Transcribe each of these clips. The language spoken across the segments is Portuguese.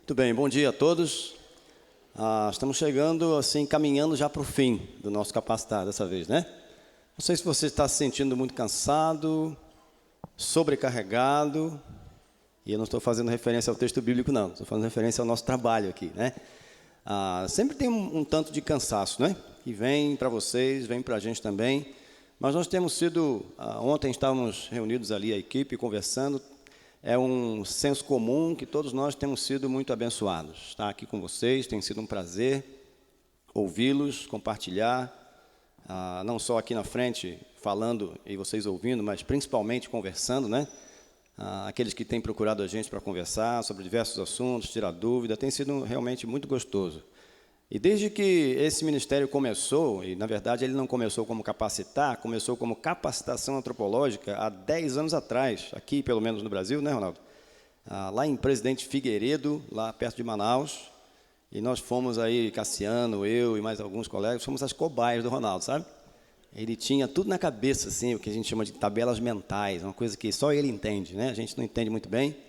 Muito bem, bom dia a todos. Estamos chegando, assim, caminhando já para o fim do nosso capacitar dessa vez, né? Não sei se você está se sentindo muito cansado, sobrecarregado, e eu não estou fazendo referência ao texto bíblico, não. Estou fazendo referência ao nosso trabalho aqui, né? Sempre tem um tanto de cansaço, né? Que vem para vocês, vem para a gente também. Mas nós temos sido, ontem estávamos reunidos ali, a equipe, conversando. É um senso comum que todos nós temos sido muito abençoados. Estar aqui com vocês tem sido um prazer ouvi-los, compartilhar, não só aqui na frente, falando e vocês ouvindo, mas principalmente conversando, né? Aqueles que têm procurado a gente para conversar sobre diversos assuntos, tirar dúvida, tem sido realmente muito gostoso. E desde que esse ministério começou, e na verdade ele não começou como capacitar, começou como capacitação antropológica há 10 anos atrás, aqui pelo menos no Brasil, né, Ronaldo? Lá em Presidente Figueiredo, lá perto de Manaus, e nós fomos aí, Cassiano, eu e mais alguns colegas, fomos as cobaias do Ronaldo, sabe? Ele tinha tudo na cabeça, assim, o que a gente chama de tabelas mentais, uma coisa que só ele entende, né? A gente não entende muito bem.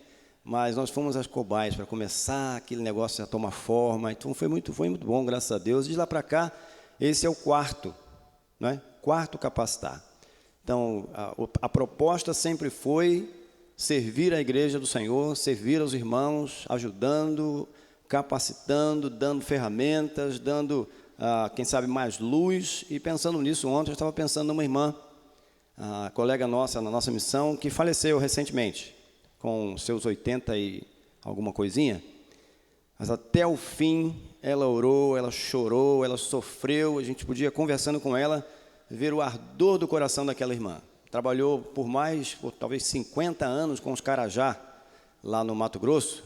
Mas nós fomos as cobaias para começar aquele negócio a tomar forma. Então foi muito bom, graças a Deus. De lá para cá, esse é o quarto, né? Quarto capacitar. Então, a proposta sempre foi servir a igreja do Senhor, servir aos irmãos, ajudando, capacitando, dando ferramentas, dando, quem sabe, mais luz. E pensando nisso, ontem eu estava pensando numa irmã, colega nossa, na nossa missão, que faleceu recentemente, com seus 80 e alguma coisinha, mas até o fim ela orou, ela chorou, ela sofreu, a gente podia, conversando com ela, ver o ardor do coração daquela irmã. Trabalhou por talvez 50 anos com os Carajá, lá no Mato Grosso,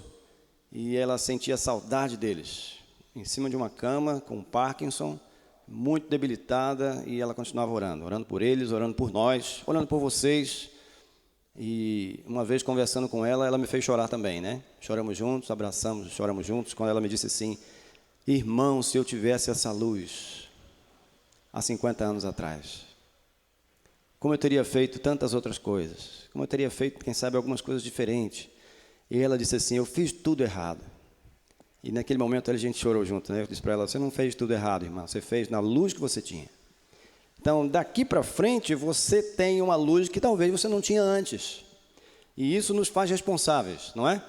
e ela sentia saudade deles, em cima de uma cama, com Parkinson, muito debilitada, e ela continuava orando por eles, orando por nós, orando por vocês. E uma vez conversando com ela, ela me fez chorar também, né? Choramos juntos, abraçamos, choramos juntos, quando ela me disse assim: irmão, se eu tivesse essa luz há 50 anos atrás, como eu teria feito tantas outras coisas, como eu teria feito, quem sabe, algumas coisas diferentes. E ela disse assim: eu fiz tudo errado. E naquele momento a gente chorou junto, né? Eu disse para ela: você não fez tudo errado, irmã, você fez na luz que você tinha. Então, daqui para frente, você tem uma luz que talvez você não tinha antes. E isso nos faz responsáveis, não é?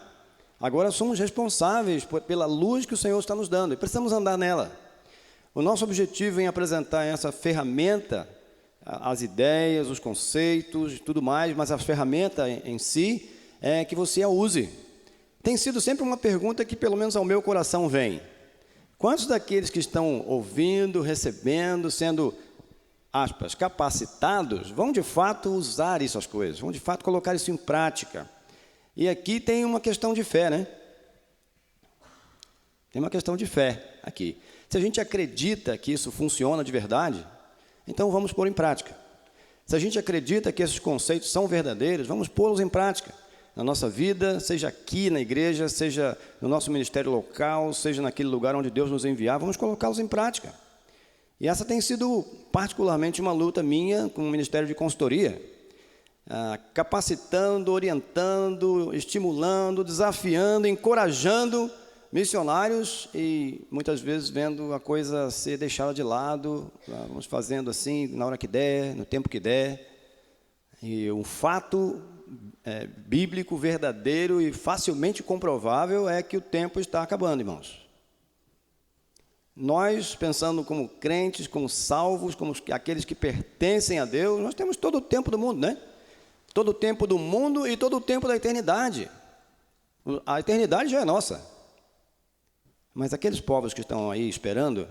Agora somos responsáveis pela luz que o Senhor está nos dando e precisamos andar nela. O nosso objetivo em apresentar essa ferramenta, as ideias, os conceitos e tudo mais, mas a ferramenta em si é que você a use. Tem sido sempre uma pergunta que, pelo menos ao meu coração, vem: quantos daqueles que estão ouvindo, recebendo, sendo, aspas, capacitados, vão de fato usar essas coisas, vão de fato colocar isso em prática? E aqui tem uma questão de fé, né? Tem uma questão de fé aqui. Se a gente acredita que isso funciona de verdade, então vamos pôr em prática. Se a gente acredita que esses conceitos são verdadeiros, vamos pô-los em prática. Na nossa vida, seja aqui na igreja, seja no nosso ministério local, seja naquele lugar onde Deus nos enviar, vamos colocá-los em prática. E essa tem sido particularmente uma luta minha com o Ministério de Consultoria, capacitando, orientando, estimulando, desafiando, encorajando missionários e muitas vezes vendo a coisa ser deixada de lado, vamos fazendo assim na hora que der, no tempo que der. E um fato bíblico, verdadeiro e facilmente comprovável é que o tempo está acabando, irmãos. Nós, pensando como crentes, como salvos, como aqueles que pertencem a Deus, nós temos todo o tempo do mundo, né? Todo o tempo do mundo e todo o tempo da eternidade. A eternidade já é nossa. Mas aqueles povos que estão aí esperando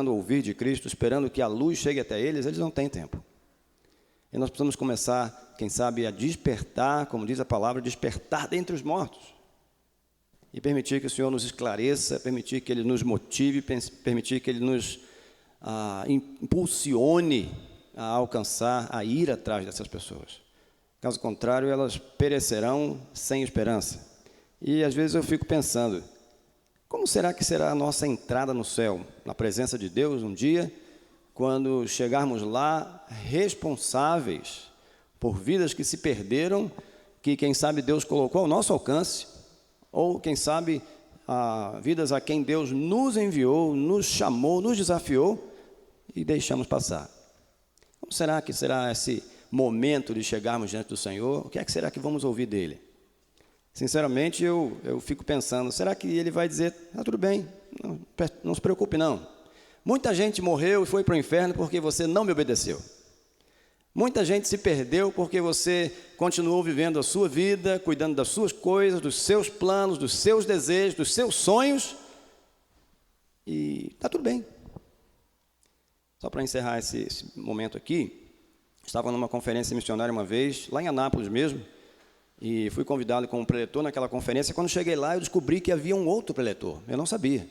ouvir de Cristo, esperando que a luz chegue até eles, eles não têm tempo. E nós precisamos começar, quem sabe, a despertar, como diz a palavra, despertar dentre os mortos. E permitir que o Senhor nos esclareça, permitir que Ele nos motive, permitir que Ele nos impulsione a alcançar, a ir atrás dessas pessoas. Caso contrário, elas perecerão sem esperança. E às vezes eu fico pensando, como será que será a nossa entrada no céu, na presença de Deus um dia, quando chegarmos lá responsáveis por vidas que se perderam, que quem sabe Deus colocou ao nosso alcance, ou quem sabe vidas a quem Deus nos enviou, nos chamou, nos desafiou e deixamos passar. Como será que será esse momento de chegarmos diante do Senhor? O que é que será que vamos ouvir dele? Sinceramente, eu fico pensando, será que ele vai dizer, tudo bem, não se preocupe não. Muita gente morreu e foi para o inferno porque você não me obedeceu. Muita gente se perdeu porque você continuou vivendo a sua vida, cuidando das suas coisas, dos seus planos, dos seus desejos, dos seus sonhos, e está tudo bem. Só para encerrar esse momento aqui, estava numa conferência missionária uma vez, lá em Anápolis mesmo, e fui convidado como preletor naquela conferência. Quando cheguei lá, eu descobri que havia um outro preletor, eu não sabia.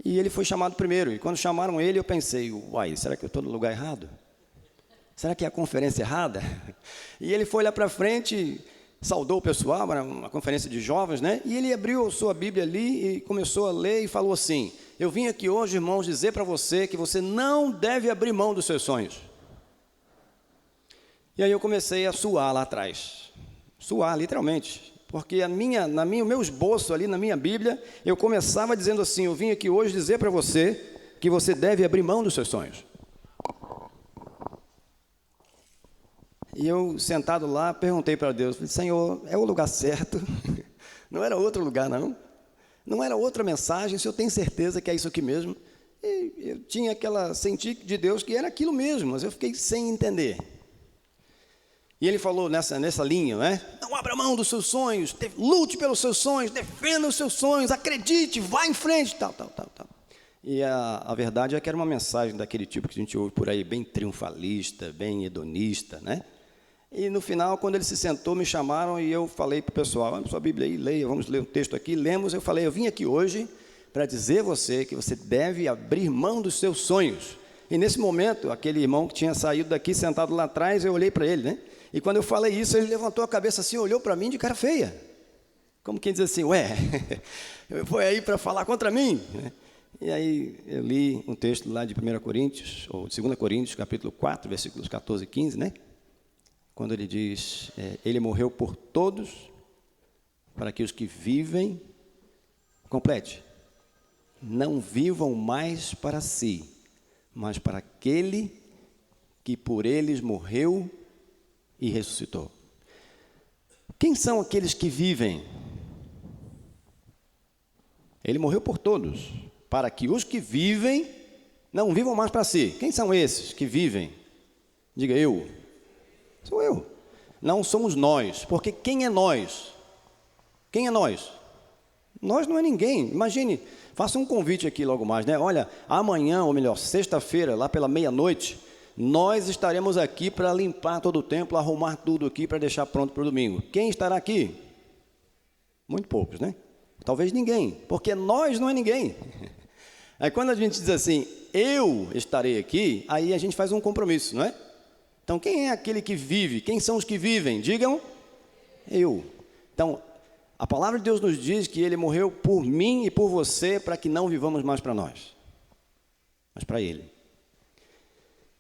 E ele foi chamado primeiro, e quando chamaram ele, eu pensei, uai, será que eu estou no lugar errado? Será que é a conferência errada? E ele foi lá para frente, saudou o pessoal, era uma conferência de jovens, né? E ele abriu a sua Bíblia ali e começou a ler e falou assim, eu vim aqui hoje, irmãos, dizer para você que você não deve abrir mão dos seus sonhos. E aí eu comecei a suar lá atrás. Suar, literalmente. Porque o meu esboço ali na minha Bíblia, eu começava dizendo assim, eu vim aqui hoje dizer para você que você deve abrir mão dos seus sonhos. E eu, sentado lá, perguntei para Deus, falei, Senhor, é o lugar certo? Não era outro lugar, não? Não era outra mensagem? O Senhor tem certeza que é isso aqui mesmo? E eu tinha senti de Deus que era aquilo mesmo, mas eu fiquei sem entender. E ele falou nessa linha, né? Não abra mão dos seus sonhos, lute pelos seus sonhos, defenda os seus sonhos, acredite, vá em frente, tal. E a verdade é que era uma mensagem daquele tipo que a gente ouve por aí, bem triunfalista, bem hedonista, né? E no final, quando ele se sentou, me chamaram e eu falei para o pessoal, vamos sua Bíblia aí, leia, vamos ler um texto aqui, lemos. Eu falei, eu vim aqui hoje para dizer a você que você deve abrir mão dos seus sonhos. E nesse momento, aquele irmão que tinha saído daqui, sentado lá atrás, eu olhei para ele, né? E quando eu falei isso, ele levantou a cabeça assim, olhou para mim de cara feia. Como quem diz assim, ué, foi aí para falar contra mim? E aí eu li um texto lá de 1 Coríntios, ou 2 Coríntios, capítulo 4, versículos 14 e 15, né? Quando ele diz, ele morreu por todos, para que os que vivem, complete, não vivam mais para si, mas para aquele que por eles morreu e ressuscitou. Quem são aqueles que vivem? Ele morreu por todos, para que os que vivem não vivam mais para si. Quem são esses que vivem? Diga eu. Sou eu. Não somos nós, porque quem é nós? Quem é nós? Nós não é ninguém. Imagine, faça um convite aqui logo mais, né? Olha, amanhã, ou melhor, sexta-feira, lá pela meia-noite, nós estaremos aqui para limpar todo o templo, arrumar tudo aqui para deixar pronto para o domingo. Quem estará aqui? Muito poucos, né? Talvez ninguém, porque nós não é ninguém. Aí quando a gente diz assim, eu estarei aqui, aí a gente faz um compromisso, não é? Então, quem é aquele que vive? Quem são os que vivem? Digam, eu. Então, a palavra de Deus nos diz que ele morreu por mim e por você, para que não vivamos mais para nós, mas para ele.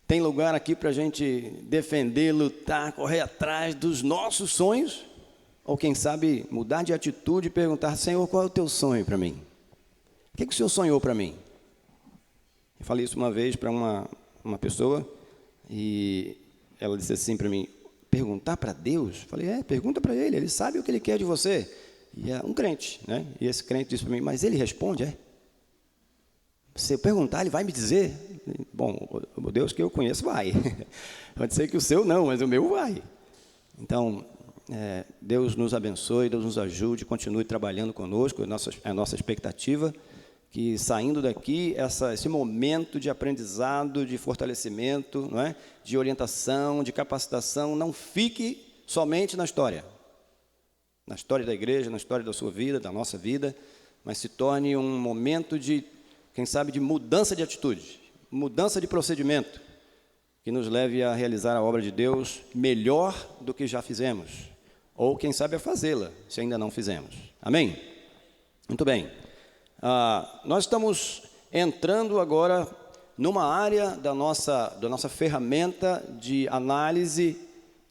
Tem lugar aqui para a gente defender, lutar, correr atrás dos nossos sonhos? Ou quem sabe mudar de atitude e perguntar, Senhor, qual é o teu sonho para mim? O que o Senhor sonhou para mim? Eu falei isso uma vez para uma pessoa e ela disse assim para mim, perguntar para Deus? Eu falei, pergunta para ele sabe o que ele quer de você. E é um crente, né? E esse crente disse para mim, mas ele responde, Se eu perguntar, ele vai me dizer? Bom, o Deus que eu conheço vai. Pode ser que o seu não, mas o meu vai. Então, Deus nos abençoe, Deus nos ajude, continue trabalhando conosco, a nossa expectativa, que saindo daqui, esse momento de aprendizado, de fortalecimento, não é? De orientação, de capacitação, não fique somente na história da igreja, na história da sua vida, da nossa vida, mas se torne um momento de, quem sabe, de mudança de atitude, mudança de procedimento, que nos leve a realizar a obra de Deus melhor do que já fizemos, ou quem sabe a fazê-la, se ainda não fizemos. Amém? Muito bem. Nós estamos entrando agora numa área da nossa ferramenta de análise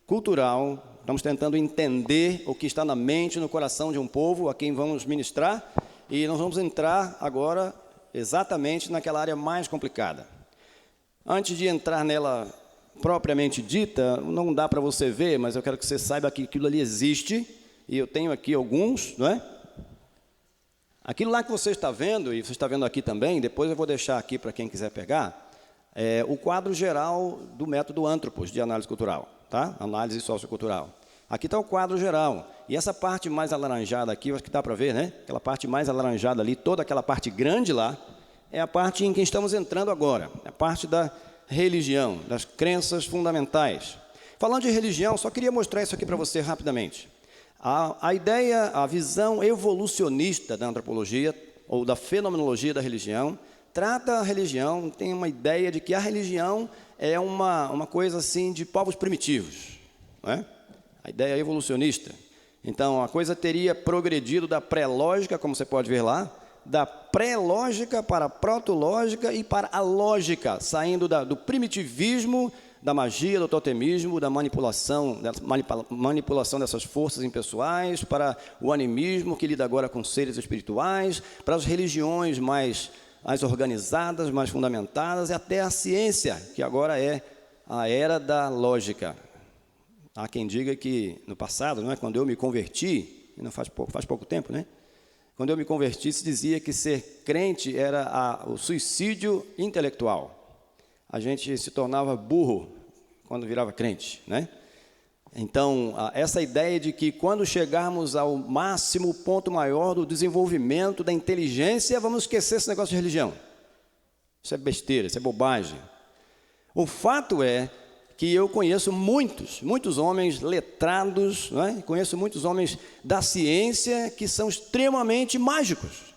cultural. Estamos tentando entender o que está na mente, no coração de um povo a quem vamos ministrar. e nós vamos entrar agora exatamente naquela área mais complicada. Antes de entrar nela propriamente dita, não dá para você ver, mas eu quero que você saiba que aquilo ali existe, e eu tenho aqui alguns, não é? Aquilo lá que você está vendo, e você está vendo aqui também, depois eu vou deixar aqui para quem quiser pegar, é o quadro geral do método Anthropos, de análise cultural, tá? Análise sociocultural. Aqui está o quadro geral, e essa parte mais alaranjada aqui, eu acho que dá para ver, né? Aquela parte mais alaranjada ali, toda aquela parte grande lá, é a parte em que estamos entrando agora, é a parte da religião, das crenças fundamentais. Falando de religião, só queria mostrar isso aqui para você rapidamente. A ideia, a visão evolucionista da antropologia, ou da fenomenologia da religião, trata a religião, tem uma ideia de que a religião é uma coisa assim de povos primitivos, não é? A ideia evolucionista. Então, a coisa teria progredido da pré-lógica, como você pode ver lá, da pré-lógica para a protológica e para a lógica, saindo do primitivismo, da magia, do totemismo, da manipulação dessas forças impessoais, para o animismo, que lida agora com seres espirituais, para as religiões mais organizadas, mais fundamentadas, e até a ciência, que agora é a era da lógica. Há quem diga que no passado, não é, quando eu me converti, e não faz pouco tempo, né? Quando eu me converti, se dizia que ser crente era o suicídio intelectual. A gente se tornava burro quando virava crente, né? Então, essa ideia de que quando chegarmos ao máximo ponto maior do desenvolvimento da inteligência, vamos esquecer esse negócio de religião. Isso é besteira, isso é bobagem. O fato é que eu conheço muitos homens letrados, né? Conheço muitos homens da ciência que são extremamente mágicos.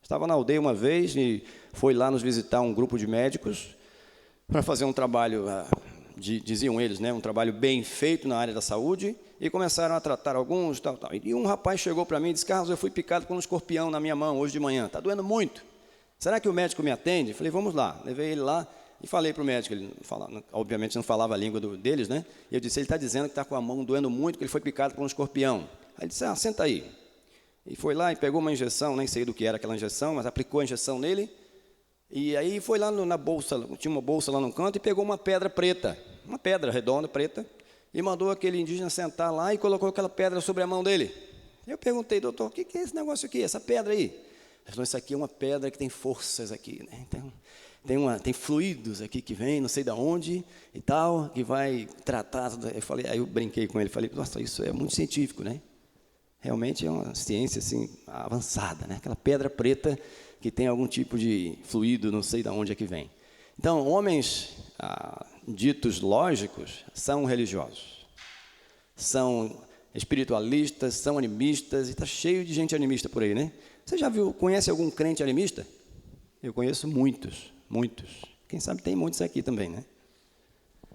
Estava na aldeia uma vez e foi lá nos visitar um grupo de médicos para fazer um trabalho, diziam eles, né? Um trabalho bem feito na área da saúde, e começaram a tratar alguns, tal. E um rapaz chegou para mim e disse: Carlos, eu fui picado por um escorpião na minha mão hoje de manhã, está doendo muito. Será que o médico me atende? Falei, vamos lá. Levei ele lá e falei para o médico, ele obviamente não falava a língua deles, né? E eu disse, ele está dizendo que está com a mão doendo muito, que ele foi picado por um escorpião. Aí ele disse, senta aí. E foi lá e pegou uma injeção, nem sei do que era aquela injeção, mas aplicou a injeção nele. E aí foi lá na bolsa, tinha uma bolsa lá no canto, e pegou uma pedra preta, uma pedra redonda, preta, e mandou aquele indígena sentar lá e colocou aquela pedra sobre a mão dele. Eu perguntei, doutor, o que é esse negócio aqui, essa pedra aí? Ele falou, isso aqui é uma pedra que tem forças aqui, né? Então, tem fluidos aqui que vem, não sei de onde e tal, que vai tratar. Aí eu brinquei com ele, falei, nossa, isso é muito científico, né? Realmente é uma ciência assim, avançada, né? Aquela pedra preta que tem algum tipo de fluido, não sei de onde é que vem. Então, homens ditos lógicos são religiosos, são espiritualistas, são animistas, e está cheio de gente animista por aí, né? Você já conhece algum crente animista? Eu conheço muitos. Quem sabe tem muitos aqui também, né?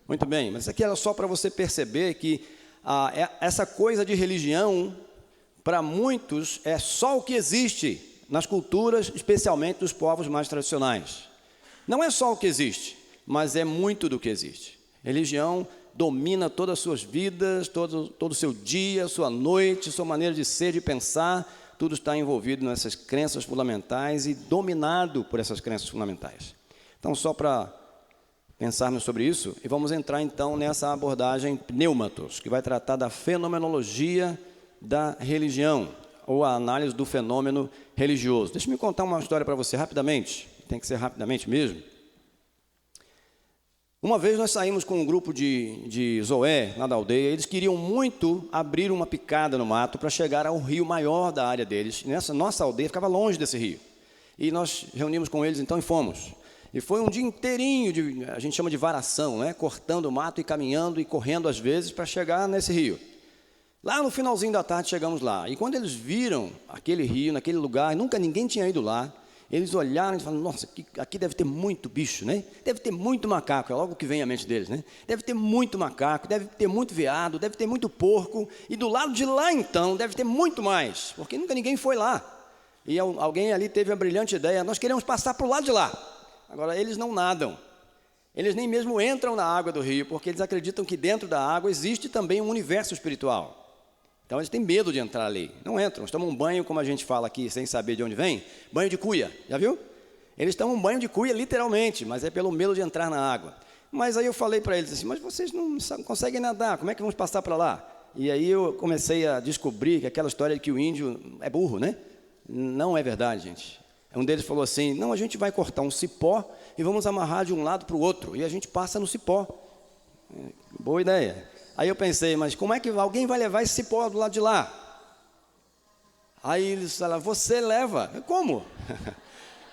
Muito bem, mas isso aqui era só para você perceber que essa coisa de religião, para muitos, é só o que existe nas culturas, especialmente dos povos mais tradicionais. Não é só o que existe, mas é muito do que existe. Religião domina todas as suas vidas, todo o seu dia, sua noite, sua maneira de ser, de pensar, tudo está envolvido nessas crenças fundamentais e dominado por essas crenças fundamentais. Então, só para pensarmos sobre isso, e vamos entrar então nessa abordagem pneumatos, que vai tratar da fenomenologia da religião, ou a análise do fenômeno religioso. Deixa eu contar uma história para você rapidamente, tem que ser rapidamente mesmo. Uma vez nós saímos com um grupo de Zoé, lá da aldeia, eles queriam muito abrir uma picada no mato para chegar ao rio maior da área deles. Nessa nossa aldeia ficava longe desse rio. E nós reunimos com eles então e fomos. E foi um dia inteirinho, a gente chama de varação, né? Cortando o mato e caminhando e correndo às vezes para chegar nesse rio. Lá no finalzinho da tarde chegamos lá. E quando eles viram aquele rio, naquele lugar, nunca ninguém tinha ido lá, eles olharam e falaram, nossa, aqui deve ter muito bicho, né? Deve ter muito macaco, é logo o que vem à mente deles, né? Deve ter muito macaco, deve ter muito veado, deve ter muito porco. E do lado de lá, então, deve ter muito mais, porque nunca ninguém foi lá. E alguém ali teve a brilhante ideia, nós queremos passar para o lado de lá. Agora, eles não nadam, eles nem mesmo entram na água do rio, porque eles acreditam que dentro da água existe também um universo espiritual. Então, eles têm medo de entrar ali. Não entram. Eles tomam um banho, como a gente fala aqui, sem saber de onde vem, banho de cuia. Já viu? Eles tomam um banho de cuia, literalmente, mas é pelo medo de entrar na água. Mas aí eu falei para eles assim, mas vocês não conseguem nadar, como é que vamos passar para lá? E aí eu comecei a descobrir que aquela história de que o índio é burro, né? Não é verdade, gente. Um deles falou assim, não, a gente vai cortar um cipó e vamos amarrar de um lado para o outro, e a gente passa no cipó. Boa ideia. Aí eu pensei, mas como é que alguém vai levar esse cipó do lado de lá? Aí eles falaram, você leva. Como?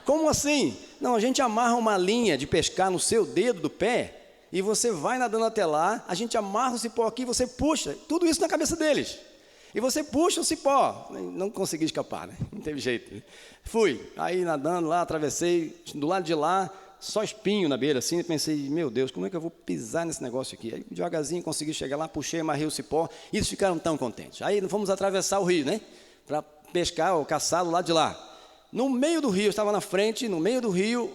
Como assim? Não, a gente amarra uma linha de pescar no seu dedo do pé e você vai nadando até lá, a gente amarra o cipó aqui, você puxa, tudo isso na cabeça deles. E você puxa o cipó. Não consegui escapar, né? Não teve jeito. Fui, aí nadando lá, atravessei, do lado de lá, só espinho na beira, assim, pensei, meu Deus, como é que eu vou pisar nesse negócio aqui? Aí, devagarzinho, consegui chegar lá, puxei, amarrei o cipó, e eles ficaram tão contentes. Aí, fomos atravessar o rio, né? Para pescar ou caçar do lado de lá. No meio do rio, eu estava na frente, no meio do rio,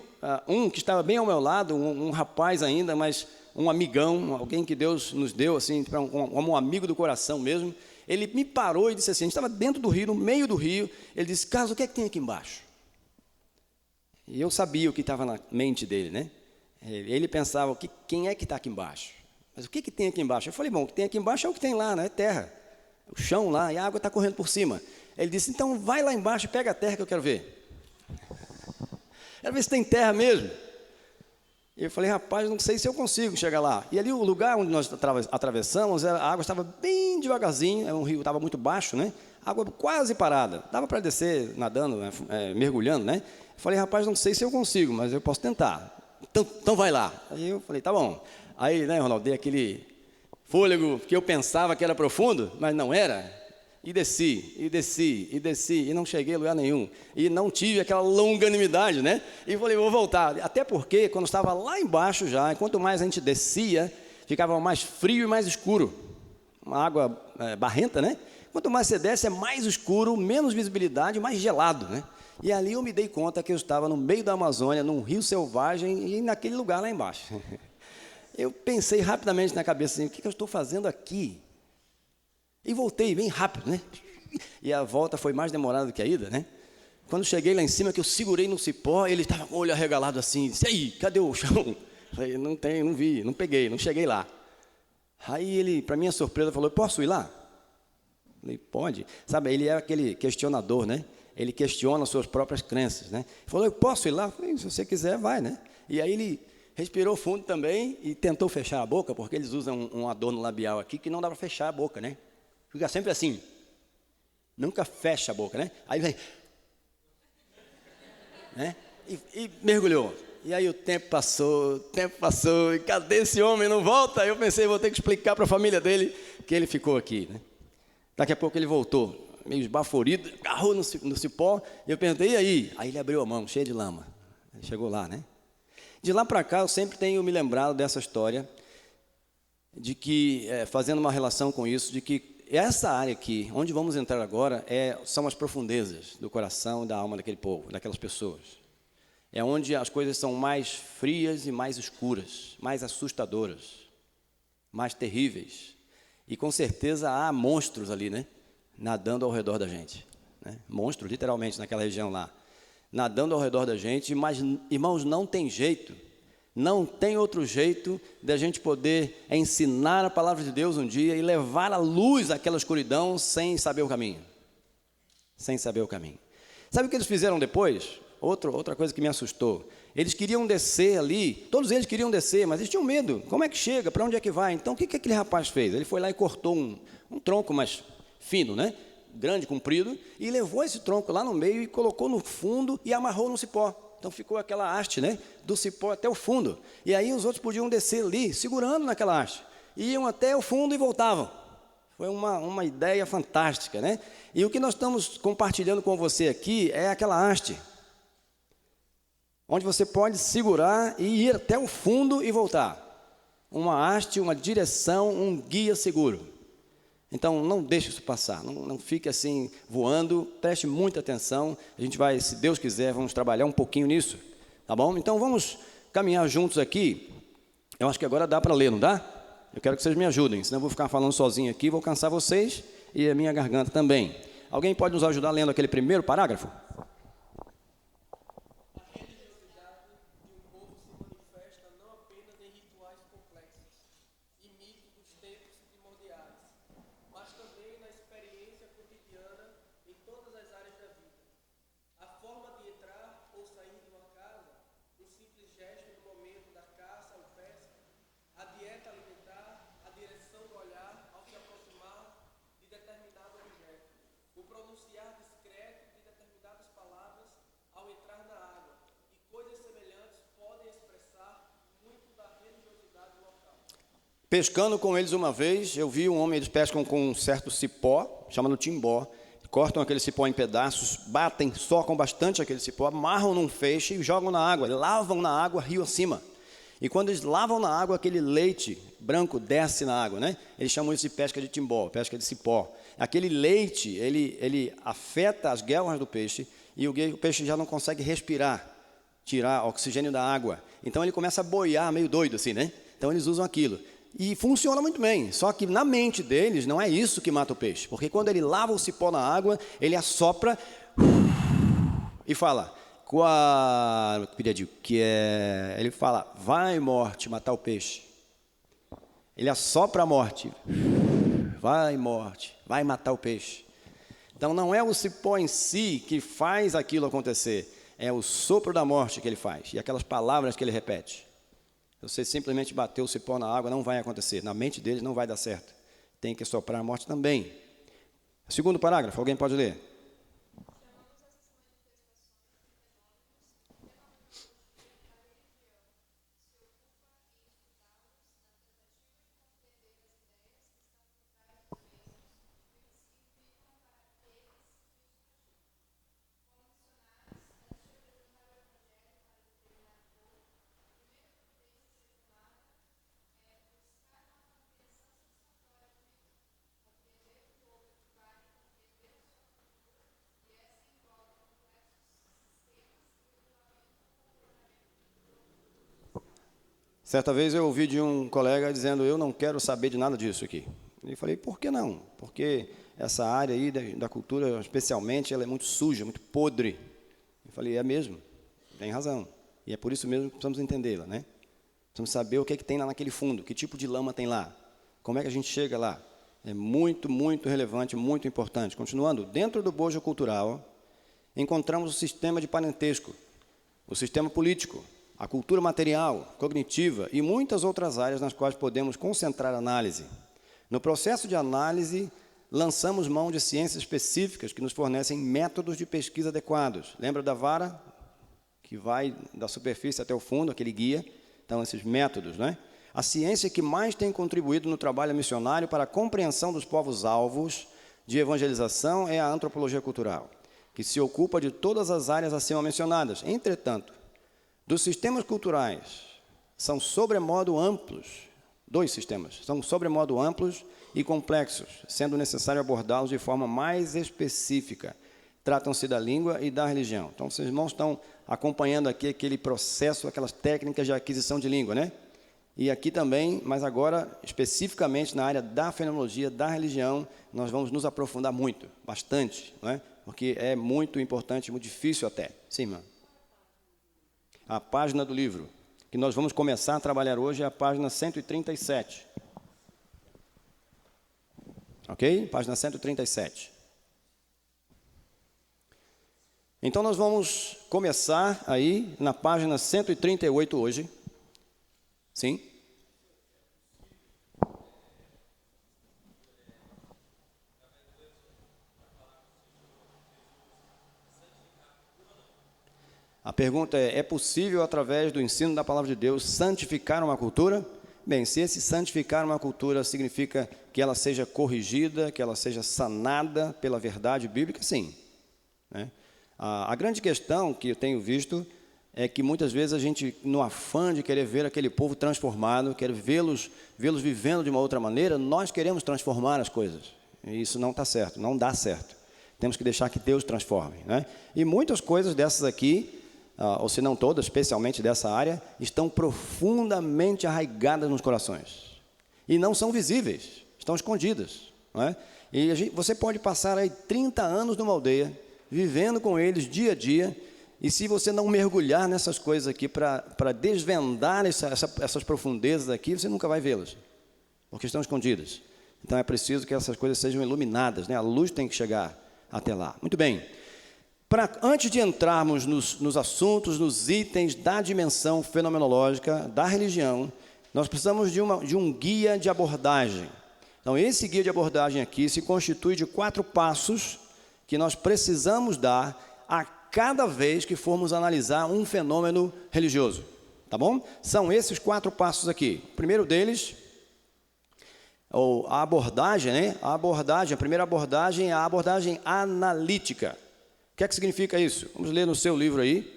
um que estava bem ao meu lado, um rapaz ainda, mas um amigão, alguém que Deus nos deu, assim, um amigo do coração mesmo, ele me parou e disse assim, a gente estava dentro do rio, no meio do rio, ele disse, Carlos, o que é que tem aqui embaixo? E eu sabia o que estava na mente dele, né? Ele pensava, quem é que está aqui embaixo? Mas o que tem aqui embaixo? Eu falei, bom, o que tem aqui embaixo é o que tem lá, né? É terra. O chão lá, e a água está correndo por cima. Ele disse, então vai lá embaixo e pega a terra que eu quero ver. Quero ver se tem terra mesmo. E eu falei, rapaz, não sei se eu consigo chegar lá. E ali o lugar onde nós atravessamos, a água estava bem devagarzinho, o rio estava muito baixo, né? A água quase parada. Dava para descer nadando, mergulhando, né? Eu falei, rapaz, não sei se eu consigo, mas eu posso tentar. Então vai lá. Aí eu falei, tá bom. Aí, né, Ronaldo, dei aquele fôlego que eu pensava que era profundo, mas não era. E desci, e não cheguei a lugar nenhum. E não tive aquela longanimidade, né? E falei, vou voltar. Até porque, quando estava lá embaixo já, quanto mais a gente descia, ficava mais frio e mais escuro. Uma água barrenta, né? Quanto mais você desce, é mais escuro, menos visibilidade, mais gelado, né? E ali eu me dei conta que eu estava no meio da Amazônia, num rio selvagem, e naquele lugar lá embaixo. Eu pensei rapidamente na cabeça assim, o que eu estou fazendo aqui? E voltei bem rápido, né? E a volta foi mais demorada do que a ida, né? Quando cheguei lá em cima, que eu segurei no cipó, ele estava com o olho arregalado assim, disse, aí, cadê o chão? Falei, não tem, não vi, não peguei, não cheguei lá. Aí ele, para minha surpresa, falou, posso ir lá? Falei, pode. Sabe, ele é aquele questionador, né? Ele questiona as suas próprias crenças, né? Ele falou, eu posso ir lá? Falei, se você quiser, vai, né? E aí ele respirou fundo também e tentou fechar a boca, porque eles usam um adorno labial aqui que não dá para fechar a boca, né? Fica sempre assim. Nunca fecha a boca, né? Aí vem, né? E mergulhou. E aí o tempo passou, e cadê esse homem? Não volta? Aí eu pensei, vou ter que explicar para a família dele que ele ficou aqui, né? Daqui a pouco ele voltou, meio esbaforido, agarrou no cipó, e eu perguntei, e aí? Aí ele abriu a mão, cheia de lama. Ele chegou lá, né? De lá para cá, eu sempre tenho me lembrado dessa história, de que, fazendo uma relação com isso, de que essa área aqui, onde vamos entrar agora, são as profundezas do coração e da alma daquele povo, daquelas pessoas. É onde as coisas são mais frias e mais escuras, mais assustadoras, mais terríveis. E com certeza há monstros ali, né? Nadando ao redor da gente. Né? Monstros, literalmente, naquela região lá. Nadando ao redor da gente, mas, irmãos, não tem jeito. Não tem outro jeito de a gente poder ensinar a palavra de Deus um dia e levar a luz àquela escuridão sem saber o caminho. Sem saber o caminho. Sabe o que eles fizeram depois? Outra coisa que me assustou. Eles queriam descer ali, todos eles queriam descer, mas eles tinham medo. Como é que chega? Para onde é que vai? Então, o que aquele rapaz fez? Ele foi lá e cortou um tronco mais fino, né? Grande, comprido, e levou esse tronco lá no meio e colocou no fundo e amarrou no cipó. Então ficou aquela haste, né, do cipó até o fundo. E aí os outros podiam descer ali, segurando naquela haste. Iam até o fundo e voltavam. Foi uma ideia fantástica, né? E o que nós estamos compartilhando com você aqui é aquela haste, onde você pode segurar e ir até o fundo e voltar. Uma haste, uma direção, um guia seguro. Então, não deixe isso passar, não fique assim voando, preste muita atenção. A gente vai, se Deus quiser, vamos trabalhar um pouquinho nisso, tá bom? Então, vamos caminhar juntos aqui. Eu acho que agora dá para ler, não dá? Eu quero que vocês me ajudem, senão eu vou ficar falando sozinho aqui, vou cansar vocês e a minha garganta também. Alguém pode nos ajudar lendo aquele primeiro parágrafo? Pescando com eles uma vez, eu vi um homem, eles pescam com um certo cipó, chamado timbó, cortam aquele cipó em pedaços, batem, socam bastante aquele cipó, amarram num feixe e jogam na água, lavam na água rio acima. E quando eles lavam na água, aquele leite branco desce na água, né? Eles chamam isso de pesca de timbó, pesca de cipó. Aquele leite, ele afeta as guelras do peixe e o peixe já não consegue respirar, tirar oxigênio da água. Então ele começa a boiar, meio doido assim, né? Então eles usam aquilo. E funciona muito bem, só que na mente deles não é isso que mata o peixe. Porque quando ele lava o cipó na água, ele assopra e fala, ele fala, vai morte, matar o peixe. Ele assopra a morte, vai morte, vai matar o peixe. Então não é o cipó em si que faz aquilo acontecer, é o sopro da morte que ele faz, e aquelas palavras que ele repete. Você simplesmente bater o cipó na água, não vai acontecer. Na mente deles não vai dar certo. Tem que soprar a morte também. Segundo parágrafo, alguém pode ler? Certa vez eu ouvi de um colega dizendo, eu não quero saber de nada disso aqui. E falei, por que não? Porque essa área aí da cultura, especialmente, ela é muito suja, muito podre. Eu falei, é mesmo, tem razão. E é por isso mesmo que precisamos entendê-la, né? Precisamos saber o que é que tem lá naquele fundo, que tipo de lama tem lá, como é que a gente chega lá. É muito, muito relevante, muito importante. Continuando, dentro do bojo cultural, encontramos o sistema de parentesco, o sistema político, a cultura material, cognitiva e muitas outras áreas nas quais podemos concentrar a análise. No processo de análise, lançamos mão de ciências específicas que nos fornecem métodos de pesquisa adequados. Lembra da vara, que vai da superfície até o fundo, aquele guia? Então, esses métodos, né? A ciência que mais tem contribuído no trabalho missionário para a compreensão dos povos-alvos de evangelização é a antropologia cultural, que se ocupa de todas as áreas acima mencionadas. Entretanto, dos sistemas culturais são sobremodo amplos, dois sistemas, são sobremodo amplos e complexos, sendo necessário abordá-los de forma mais específica. Tratam-se da língua e da religião. Então, vocês irmãos estão acompanhando aqui aquele processo, aquelas técnicas de aquisição de língua, né? E aqui também, mas agora, especificamente na área da fenomenologia, da religião, nós vamos nos aprofundar muito, bastante, não é? Porque é muito importante, muito difícil até. Sim, irmã? A página do livro que nós vamos começar a trabalhar hoje é a página 137. Ok? Página 137. Então, nós vamos começar aí na página 138 hoje. Sim? A pergunta é possível, através do ensino da palavra de Deus, santificar uma cultura? Bem, se esse santificar uma cultura significa que ela seja corrigida, que ela seja sanada pela verdade bíblica, sim. Né? A grande questão que eu tenho visto é que muitas vezes a gente, no afã de querer ver aquele povo transformado, querer vê-los vivendo de uma outra maneira, nós queremos transformar as coisas. E isso não está certo, não dá certo. Temos que deixar que Deus transforme. Né? E muitas coisas dessas aqui, ou se não todas, especialmente dessa área, estão profundamente arraigadas nos corações. E não são visíveis, estão escondidas. não é? E você pode passar aí 30 anos numa aldeia, vivendo com eles dia a dia, e se você não mergulhar nessas coisas aqui para desvendar essas profundezas aqui, você nunca vai vê-las, porque estão escondidas. Então é preciso que essas coisas sejam iluminadas, né? A luz tem que chegar até lá. Muito bem. Antes de entrarmos nos assuntos, nos itens da dimensão fenomenológica da religião, nós precisamos de um guia de abordagem. Então, esse guia de abordagem aqui se constitui de 4 passos que nós precisamos dar a cada vez que formos analisar um fenômeno religioso. Tá bom? São esses 4 passos aqui. O primeiro deles, a abordagem, né? A primeira abordagem é a abordagem analítica. O que é que significa isso? Vamos ler no seu livro aí,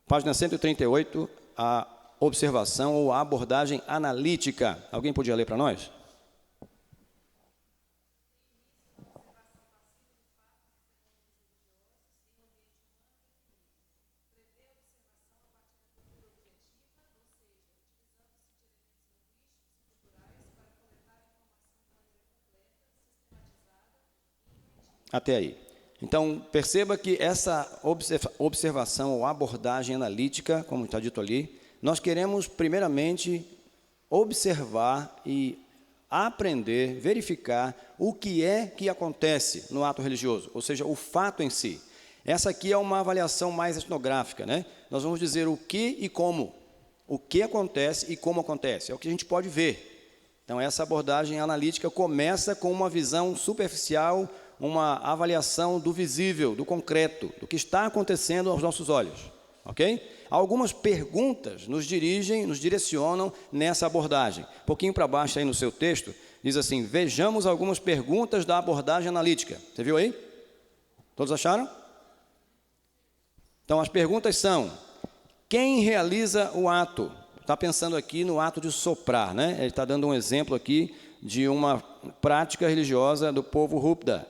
página 138, a observação ou a abordagem analítica. Alguém podia ler para nós? Até aí. Então, perceba que essa observação ou abordagem analítica, como está dito ali, nós queremos, primeiramente, observar e aprender, verificar o que é que acontece no ato religioso, ou seja, o fato em si. Essa aqui é uma avaliação mais etnográfica, né? Nós vamos dizer o que e como, o que acontece e como acontece, é o que a gente pode ver. Então, essa abordagem analítica começa com uma visão superficial, uma avaliação do visível, do concreto, do que está acontecendo aos nossos olhos, ok? Algumas perguntas nos direcionam nessa abordagem. Um pouquinho para baixo aí no seu texto, diz assim, vejamos algumas perguntas da abordagem analítica. Você viu aí? Todos acharam? Então, as perguntas são, quem realiza o ato? Está pensando aqui no ato de soprar, né? Ele está dando um exemplo aqui de uma prática religiosa do povo Rupda,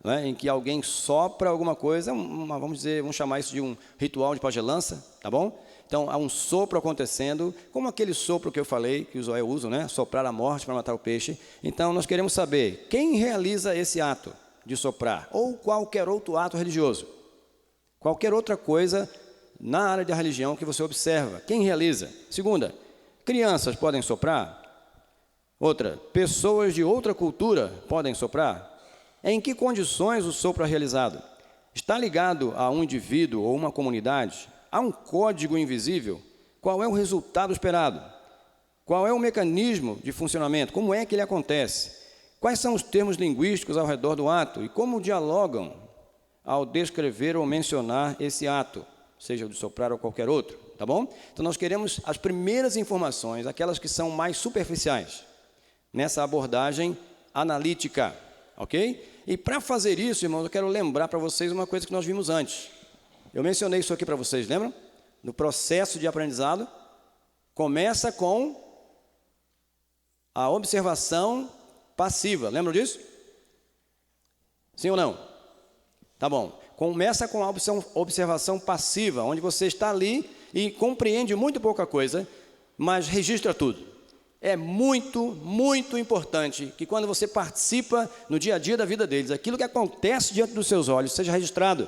né, em que alguém sopra alguma coisa, vamos chamar isso de um ritual de pagelança, tá bom? Então, há um sopro acontecendo, como aquele sopro que eu falei, que os Zoé usam, né? Soprar a morte para matar o peixe. Então, nós queremos saber quem realiza esse ato de soprar, ou qualquer outro ato religioso. Qualquer outra coisa na área da religião que você observa. Quem realiza? Segunda, crianças podem soprar? Outra, pessoas de outra cultura podem soprar? Em que condições o sopro é realizado? Está ligado a um indivíduo ou uma comunidade? Há um código invisível? Qual é o resultado esperado? Qual é o mecanismo de funcionamento? Como é que ele acontece? Quais são os termos linguísticos ao redor do ato? E como dialogam ao descrever ou mencionar esse ato? Seja o de soprar ou qualquer outro, tá bom? Então, nós queremos as primeiras informações, aquelas que são mais superficiais, nessa abordagem analítica, ok? E para fazer isso, irmãos, eu quero lembrar para vocês uma coisa que nós vimos antes. Eu mencionei isso aqui para vocês, lembram? No processo de aprendizado, começa com a observação passiva. Lembram disso? Sim ou não? Tá bom. Começa com a observação passiva, onde você está ali e compreende muito pouca coisa, mas registra tudo. É muito, muito importante que quando você participa no dia a dia da vida deles, aquilo que acontece diante dos seus olhos seja registrado,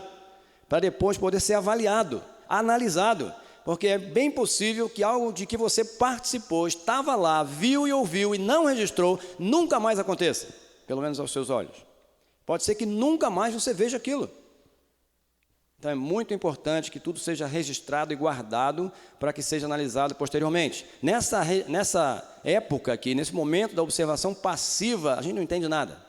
para depois poder ser avaliado, analisado, porque é bem possível que algo de que você participou, estava lá, viu e ouviu e não registrou, nunca mais aconteça, pelo menos aos seus olhos. Pode ser que nunca mais você veja aquilo. Então, é muito importante que tudo seja registrado e guardado para que seja analisado posteriormente. Nessa época aqui, nesse momento da observação passiva, a gente não entende nada.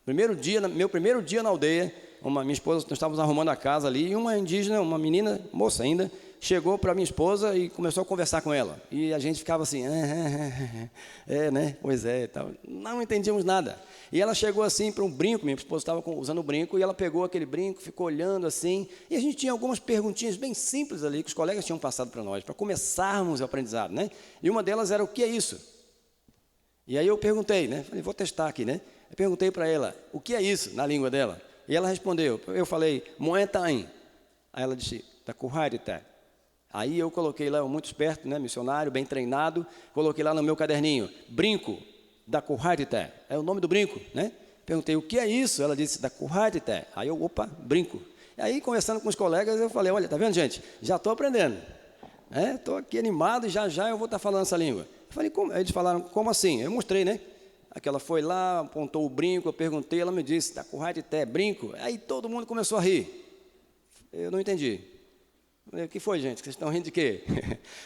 Meu primeiro dia na aldeia, minha esposa, nós estávamos arrumando a casa ali, e uma indígena, uma menina, moça ainda, chegou para minha esposa e começou a conversar com ela. E a gente ficava assim, né, pois é, tal. Não entendíamos nada. E ela chegou assim para um brinco, minha esposa estava usando o brinco, e ela pegou aquele brinco, ficou olhando assim, e a gente tinha algumas perguntinhas bem simples ali, que os colegas tinham passado para nós, para começarmos o aprendizado, né? E uma delas era, o que é isso? E aí eu perguntei, né? Falei, vou testar aqui, né? Eu perguntei para ela, o que é isso, na língua dela? E ela respondeu, eu falei, moetain. Aí ela disse, takuharita. Aí eu coloquei lá, muito esperto, né, missionário, bem treinado, coloquei lá no meu caderninho, brinco, da Kurhaitite, é o nome do brinco, né? Perguntei, o que é isso? Ela disse, da Kurhaitite. Aí eu, opa, brinco. E aí, conversando com os colegas, eu falei, olha, tá vendo, gente? Já estou aprendendo. Estou aqui animado e já eu vou estar falando essa língua. Eu falei, como? Eles falaram, como assim? Eu mostrei, né? Aquela foi lá, apontou o brinco, eu perguntei, ela me disse, da Kurhaitite, brinco. Aí todo mundo começou a rir. Eu não entendi. O que foi, gente? Vocês estão rindo de quê?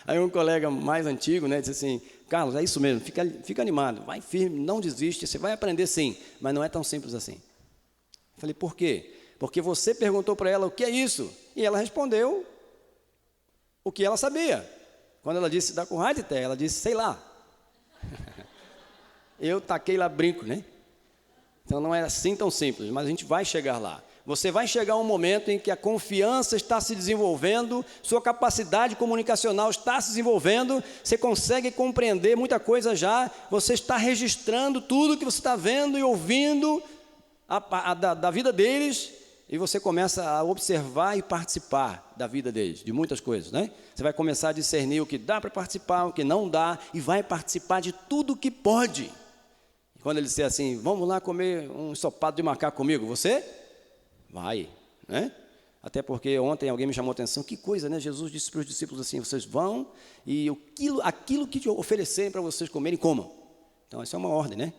Aí um colega mais antigo, né, disse assim, Carlos, é isso mesmo, fica animado, vai firme, não desiste, você vai aprender sim, mas não é tão simples assim. Eu falei, por quê? Porque você perguntou para ela o que é isso, e ela respondeu o que ela sabia. Quando ela disse da Kurhaitite, ela disse, sei lá. Eu taquei lá brinco, né? Então não é assim tão simples, mas a gente vai chegar lá. Você vai chegar a um momento em que a confiança está se desenvolvendo, sua capacidade comunicacional está se desenvolvendo, você consegue compreender muita coisa já, você está registrando tudo que você está vendo e ouvindo da vida deles, e você começa a observar e participar da vida deles, de muitas coisas, né? Você vai começar a discernir o que dá para participar, o que não dá, e vai participar de tudo que pode. E quando ele disser assim, vamos lá comer um ensopado de macaco comigo, você vai, né? Até porque ontem alguém me chamou a atenção, que coisa, né? Jesus disse para os discípulos assim, vocês vão e aquilo que te oferecerem para vocês comerem, comam. Então, essa é uma ordem, né?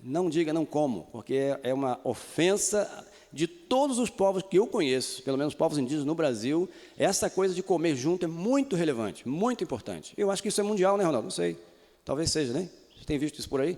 Não diga não como, porque é uma ofensa de todos os povos que eu conheço, pelo menos povos indígenas no Brasil, essa coisa de comer junto é muito relevante, muito importante. Eu acho que isso é mundial, né, Ronaldo? Não sei, talvez seja, né? Você tem visto isso por aí?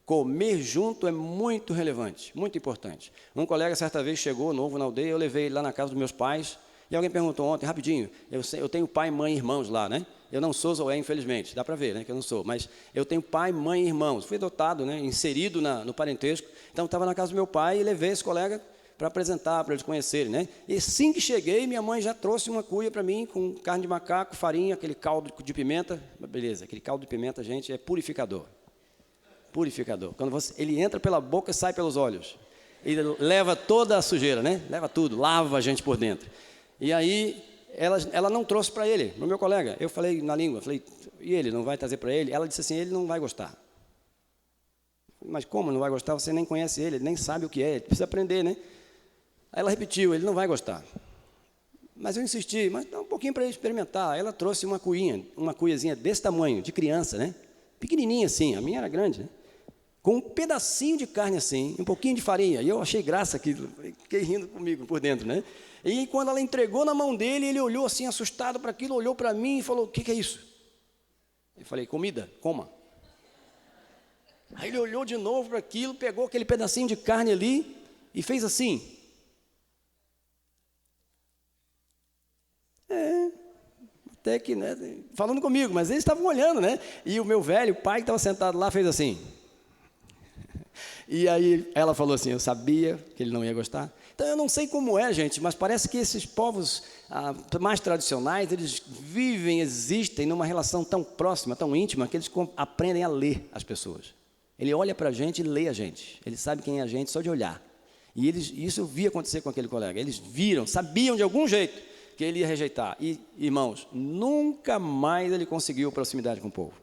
Comer junto é muito relevante, muito importante. Um colega certa vez chegou novo na aldeia, eu levei ele lá na casa dos meus pais, e alguém perguntou ontem, rapidinho, eu tenho pai, mãe e irmãos lá, né? Eu não sou Zoé, infelizmente, dá para ver, né, que eu não sou, mas eu tenho pai, mãe e irmãos. Fui adotado, né, inserido no parentesco, então estava na casa do meu pai e levei esse colega para apresentar, para eles conhecerem, né? E assim que cheguei, minha mãe já trouxe uma cuia para mim, com carne de macaco, farinha, aquele caldo de pimenta, beleza, aquele caldo de pimenta, gente, é purificador. Purificador. Quando ele entra pela boca e sai pelos olhos. Ele leva toda a sujeira, né? Leva tudo, lava a gente por dentro. E aí, ela não trouxe para ele, no meu colega. Eu falei na língua, falei, e ele não vai trazer para ele? Ela disse assim, ele não vai gostar. Mas como não vai gostar? Você nem conhece ele nem sabe o que é, ele precisa aprender, né? Aí ela repetiu, ele não vai gostar. Mas eu insisti, mas dá um pouquinho para ele experimentar. Ela trouxe uma cuiazinha desse tamanho, de criança, né? Pequenininha assim, a minha era grande, né? Com um pedacinho de carne assim, um pouquinho de farinha. E eu achei graça aquilo, fiquei rindo comigo por dentro, né? E quando ela entregou na mão dele, ele olhou assim, assustado para aquilo, olhou para mim e falou, o que é isso? Eu falei, comida, coma. Aí ele olhou de novo para aquilo, pegou aquele pedacinho de carne ali e fez assim. Até que, né, falando comigo, mas eles estavam olhando, né? E o meu velho pai que estava sentado lá fez assim. E aí ela falou assim, eu sabia que ele não ia gostar. Então eu não sei como é, gente, mas parece que esses povos mais tradicionais, eles vivem, existem numa relação tão próxima, tão íntima, que eles aprendem a ler as pessoas. Ele olha para a gente e lê a gente. Ele sabe quem é a gente só de olhar. E isso eu vi acontecer com aquele colega. Eles viram, sabiam de algum jeito que ele ia rejeitar. E, irmãos, nunca mais ele conseguiu proximidade com o povo.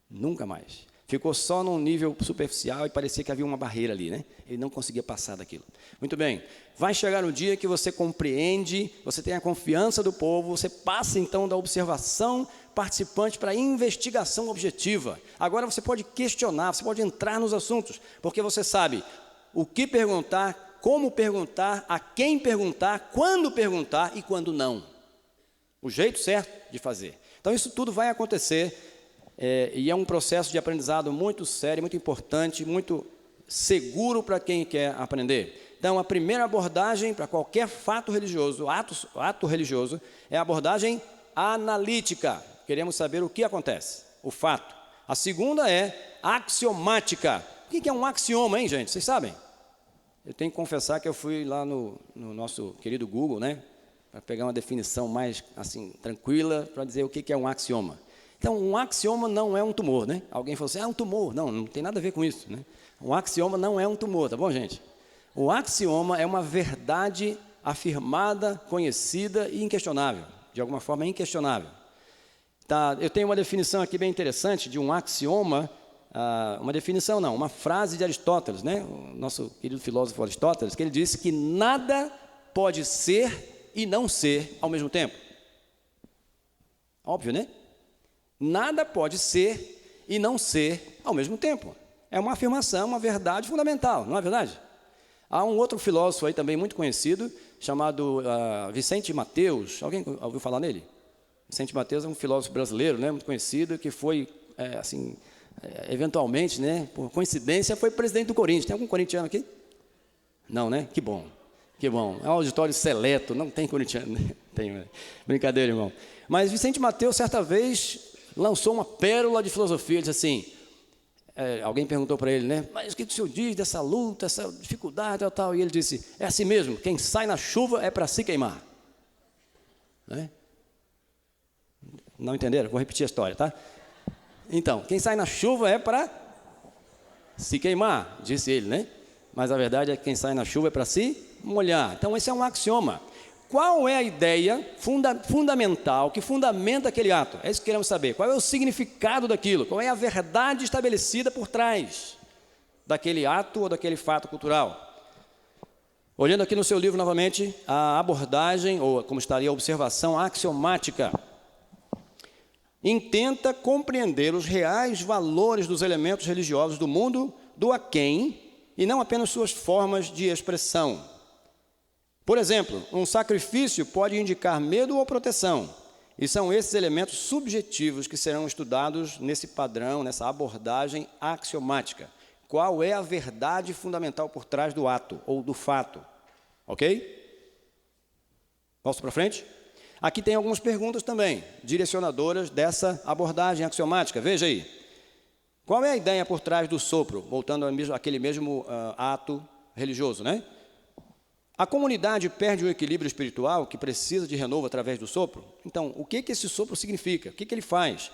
Nunca mais. Ficou só num nível superficial e parecia que havia uma barreira ali, né? Ele não conseguia passar daquilo. Muito bem, vai chegar um dia que você compreende, você tem a confiança do povo, você passa então da observação participante para a investigação objetiva. Agora você pode questionar, você pode entrar nos assuntos, porque você sabe o que perguntar, como perguntar, a quem perguntar, quando perguntar e quando não. O jeito certo de fazer. Então isso tudo vai acontecer. E é um processo de aprendizado muito sério, muito importante, muito seguro para quem quer aprender. Então, a primeira abordagem para qualquer fato religioso, ato religioso, é a abordagem analítica. Queremos saber o que acontece, o fato. A segunda é axiomática. O que é um axioma, hein, gente? Vocês sabem? Eu tenho que confessar que eu fui lá no nosso querido Google, né, para pegar uma definição mais assim tranquila para dizer o que é um axioma. Então, um axioma não é um tumor, né? Alguém falou assim, é um tumor. Não, não tem nada a ver com isso, né? Um axioma não é um tumor, tá bom, gente? O axioma é uma verdade afirmada, conhecida e inquestionável. De alguma forma, é inquestionável. Tá, eu tenho uma definição aqui bem interessante de um axioma. uma definição, não, uma frase de Aristóteles, né? O nosso querido filósofo Aristóteles, que ele disse que nada pode ser e não ser ao mesmo tempo. Óbvio, né? Nada pode ser e não ser ao mesmo tempo. É uma afirmação, uma verdade fundamental, não é verdade? Há um outro filósofo aí também muito conhecido, chamado Vicente Mateus. Alguém ouviu falar nele? Vicente Mateus é um filósofo brasileiro, né, muito conhecido, que foi, eventualmente, né, por coincidência, foi presidente do Corinthians. Tem algum corintiano aqui? Não, né? Que bom, que bom. É um auditório seleto, não tem corintiano. Né? Tem, né? Brincadeira, irmão. Mas Vicente Mateus, certa vez, lançou uma pérola de filosofia. Ele disse assim, alguém perguntou para ele, né? Mas o que o senhor diz dessa luta, essa dificuldade, tal, tal? E ele disse, é assim mesmo, quem sai na chuva é para se queimar. Né? Não entenderam? Vou repetir a história, tá? Então, quem sai na chuva é para se queimar, disse ele, né? Mas a verdade é que quem sai na chuva é para se molhar. Então, esse é um axioma. Qual é a ideia fundamental que fundamenta aquele ato? É isso que queremos saber. Qual é o significado daquilo? Qual é a verdade estabelecida por trás daquele ato ou daquele fato cultural? Olhando aqui no seu livro novamente, a abordagem, ou como estaria a observação axiomática, intenta compreender os reais valores dos elementos religiosos do mundo do aquém e não apenas suas formas de expressão. Por exemplo, um sacrifício pode indicar medo ou proteção, e são esses elementos subjetivos que serão estudados nesse padrão, nessa abordagem axiomática. Qual é a verdade fundamental por trás do ato ou do fato? Ok? Posso para frente? Aqui tem algumas perguntas também, direcionadoras dessa abordagem axiomática. Veja aí. Qual é a ideia por trás do sopro? Voltando àquele mesmo ato religioso, né? A comunidade perde o equilíbrio espiritual que precisa de renovo através do sopro? Então, o que esse sopro significa? O que ele faz?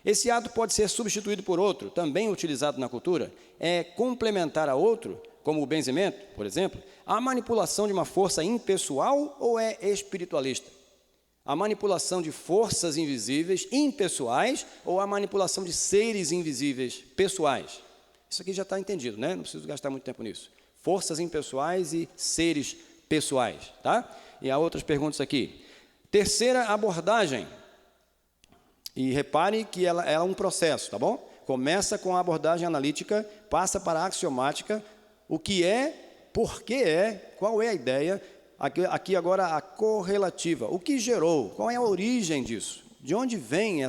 Esse ato pode ser substituído por outro, também utilizado na cultura? É complementar a outro, como o benzimento, por exemplo? A manipulação de uma força impessoal ou é espiritualista? A manipulação de forças invisíveis, impessoais, ou a manipulação de seres invisíveis, pessoais? Isso aqui já está entendido, né? Não preciso gastar muito tempo nisso. Forças impessoais e seres pessoais, tá? E há outras perguntas aqui. Terceira abordagem, e repare que ela é um processo, tá bom? Começa com a abordagem analítica, passa para a axiomática, o que é, por que é, qual é a ideia, aqui agora a correlativa, o que gerou, qual é a origem disso, de onde vem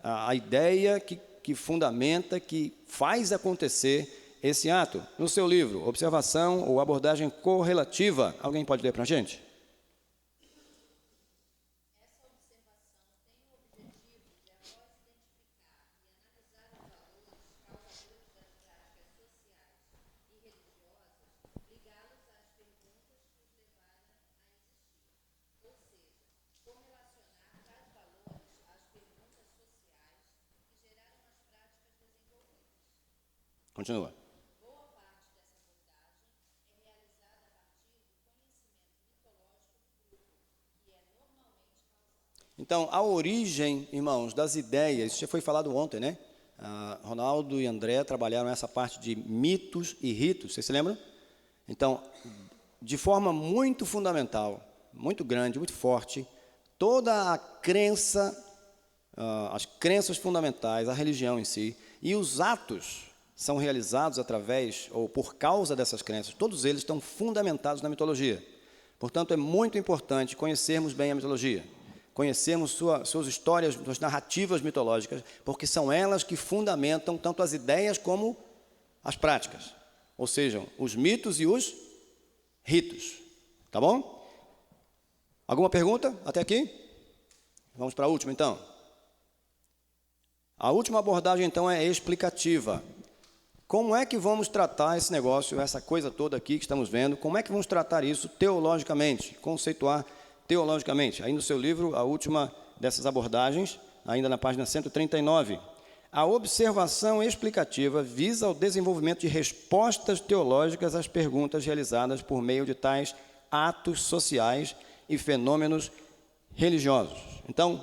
a ideia que fundamenta, que faz acontecer esse ato. No seu livro, Observação ou Abordagem Correlativa, alguém pode ler para a gente? Essa observação tem o objetivo de, após identificar e analisar os valores causadores das práticas sociais e religiosas, ligá-los às perguntas que os levaram a existir. Ou seja, correlacionar tais valores às perguntas sociais que geraram as práticas desenvolvidas. Continua. Então, a origem, irmãos, das ideias, isso já foi falado ontem, né? Ronaldo e André trabalharam essa parte de mitos e ritos, vocês se lembram? Então, de forma muito fundamental, muito grande, muito forte, toda a crença, as crenças fundamentais, a religião em si, e os atos são realizados através ou por causa dessas crenças, todos eles estão fundamentados na mitologia. Portanto, é muito importante conhecermos bem a mitologia, conhecermos suas histórias, suas narrativas mitológicas, porque são elas que fundamentam tanto as ideias como as práticas, ou seja, os mitos e os ritos. Tá bom? Alguma pergunta até aqui? Vamos para a última, então. A última abordagem, então, é explicativa. Como é que vamos tratar esse negócio, essa coisa toda aqui que estamos vendo, como é que vamos tratar isso teologicamente, conceituar teologicamente? Aí no seu livro, a última dessas abordagens, ainda na página 139, a observação explicativa visa o desenvolvimento de respostas teológicas às perguntas realizadas por meio de tais atos sociais e fenômenos religiosos. Então,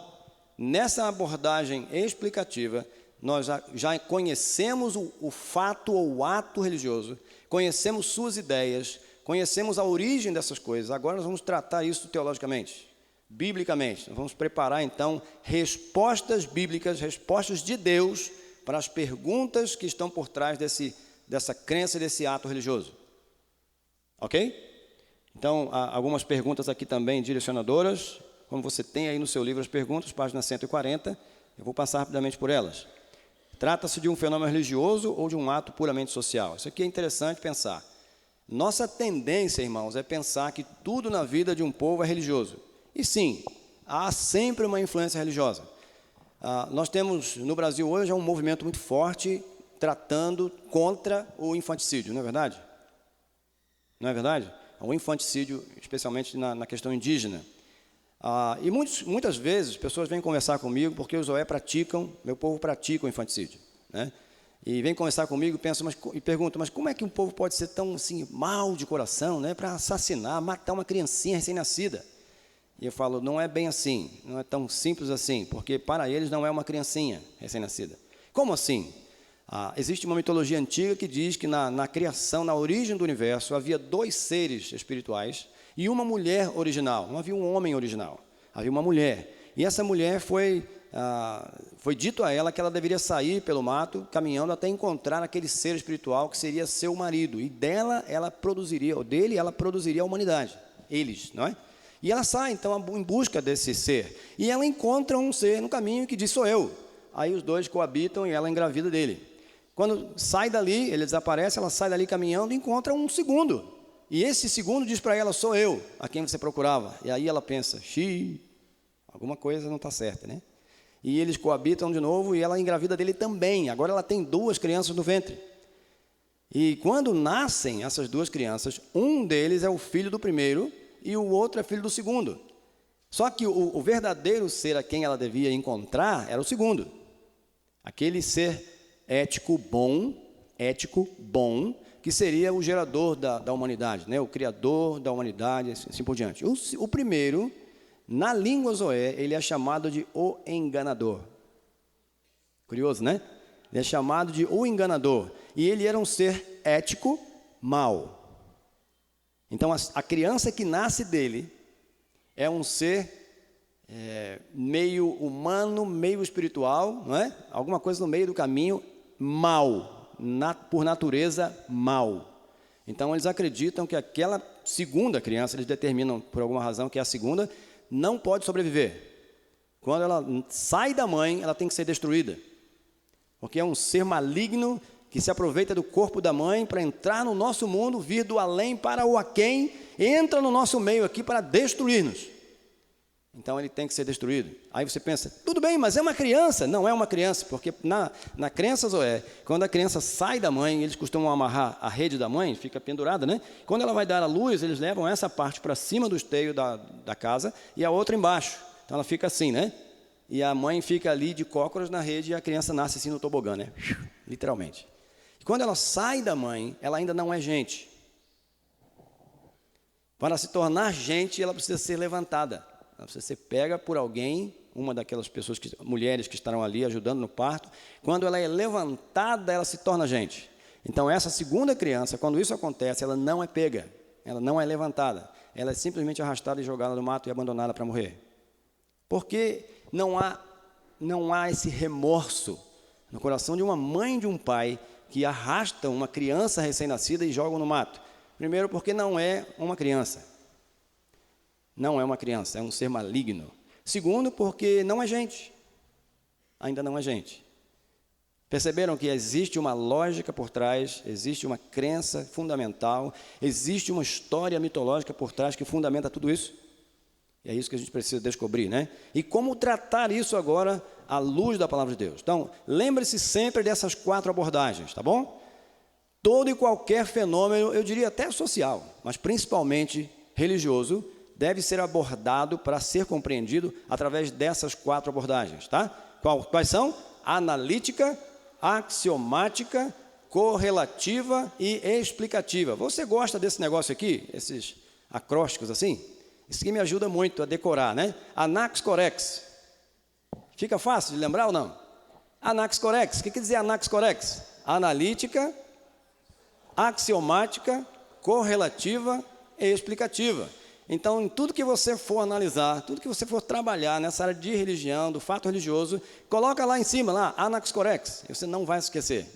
nessa abordagem explicativa, nós já conhecemos o fato ou o ato religioso, conhecemos suas ideias, conhecemos a origem dessas coisas. Agora nós vamos tratar isso teologicamente, biblicamente. Nós vamos preparar, então, respostas bíblicas, respostas de Deus para as perguntas que estão por trás dessa crença e desse ato religioso. Ok? Então, há algumas perguntas aqui também direcionadoras. Como você tem aí no seu livro as perguntas, página 140, eu vou passar rapidamente por elas. Trata-se de um fenômeno religioso ou de um ato puramente social? Isso aqui é interessante pensar. Nossa tendência, irmãos, é pensar que tudo na vida de um povo é religioso. E sim, há sempre uma influência religiosa. Nós temos no Brasil hoje um movimento muito forte tratando contra o infanticídio, não é verdade? Não é verdade? O infanticídio, especialmente na questão indígena. E muitas vezes pessoas vêm conversar comigo porque os Zoé praticam, meu povo pratica o infanticídio, né? E vem conversar comigo e perguntam, mas como é que um povo pode ser tão assim, mal de coração, né, para assassinar, matar uma criancinha recém-nascida? E eu falo, não é bem assim, não é tão simples assim, porque para eles não é uma criancinha recém-nascida. Como assim? Existe uma mitologia antiga que diz que na criação, na origem do universo, havia 2 seres espirituais e uma mulher original. Não havia um homem original, havia uma mulher. E essa mulher foi dito a ela que ela deveria sair pelo mato, caminhando até encontrar aquele ser espiritual que seria seu marido. E dele ela produziria a humanidade, eles, não é? E ela sai, então, em busca desse ser. E ela encontra um ser no caminho que diz, sou eu. Aí os dois coabitam e ela engravida dele. Quando sai dali, ele desaparece, ela sai dali caminhando e encontra um segundo. E esse segundo diz para ela, sou eu, a quem você procurava. E aí ela pensa, alguma coisa não está certa, né? E eles coabitam de novo e ela engravida dele também. Agora ela tem 2 crianças no ventre. E quando nascem essas 2 crianças, um deles é o filho do primeiro e o outro é filho do segundo. Só que o verdadeiro ser a quem ela devia encontrar era o segundo. Aquele ser ético bom, que seria o gerador da humanidade, né? O criador da humanidade, assim por diante. O primeiro, na língua Zoé, ele é chamado de o enganador. Curioso, né? Ele é chamado de o enganador. E ele era um ser ético mau. Então, a criança que nasce dele é um ser meio humano, meio espiritual, não é? Alguma coisa no meio do caminho, mau, por natureza, mau. Então, eles acreditam que aquela segunda criança, eles determinam por alguma razão que a segunda não pode sobreviver. Quando ela sai da mãe, ela tem que ser destruída. Porque é um ser maligno que se aproveita do corpo da mãe para entrar no nosso mundo, vir do além para o aquém, entra no nosso meio aqui para destruir-nos. Então ele tem que ser destruído. Aí você pensa, tudo bem, mas é uma criança. Não é uma criança, porque na crença Zoé, quando a criança sai da mãe, eles costumam amarrar a rede da mãe, fica pendurada, né? Quando ela vai dar à luz, eles levam essa parte para cima do esteio da casa e a outra embaixo. Então ela fica assim, né? E a mãe fica ali de cócoras na rede e a criança nasce assim no tobogã, né? Literalmente. E quando ela sai da mãe, ela ainda não é gente. Para se tornar gente, ela precisa ser levantada. Ela precisa ser pega por alguém, uma daquelas pessoas, mulheres que estarão ali ajudando no parto. Quando ela é levantada, ela se torna gente. Então, essa segunda criança, quando isso acontece, ela não é pega, ela não é levantada. Ela é simplesmente arrastada e jogada no mato e abandonada para morrer. Porque não há esse remorso no coração de uma mãe e de um pai que arrastam uma criança recém-nascida e jogam no mato. Primeiro, porque não é uma criança. Não é uma criança, é um ser maligno. Segundo, porque não é gente. Ainda não é gente. Perceberam que existe uma lógica por trás, existe uma crença fundamental, existe uma história mitológica por trás que fundamenta tudo isso? E é isso que a gente precisa descobrir, né? E como tratar isso agora à luz da palavra de Deus? Então, lembre-se sempre dessas 4 abordagens, tá bom? Todo e qualquer fenômeno, eu diria até social, mas principalmente religioso, deve ser abordado para ser compreendido através dessas 4 abordagens, tá? Quais são? Analítica, axiomática, correlativa e explicativa. Você gosta desse negócio aqui? Esses acrósticos assim? Isso aqui me ajuda muito a decorar, né? Anax corex. Fica fácil de lembrar ou não? Anaxcorex. O que quer dizer Anaxcorex? Analítica, axiomática, correlativa e explicativa. Então, em tudo que você for analisar, tudo que você for trabalhar nessa área de religião, do fato religioso, coloca lá em cima, lá, Anaxcorex, e você não vai se esquecer.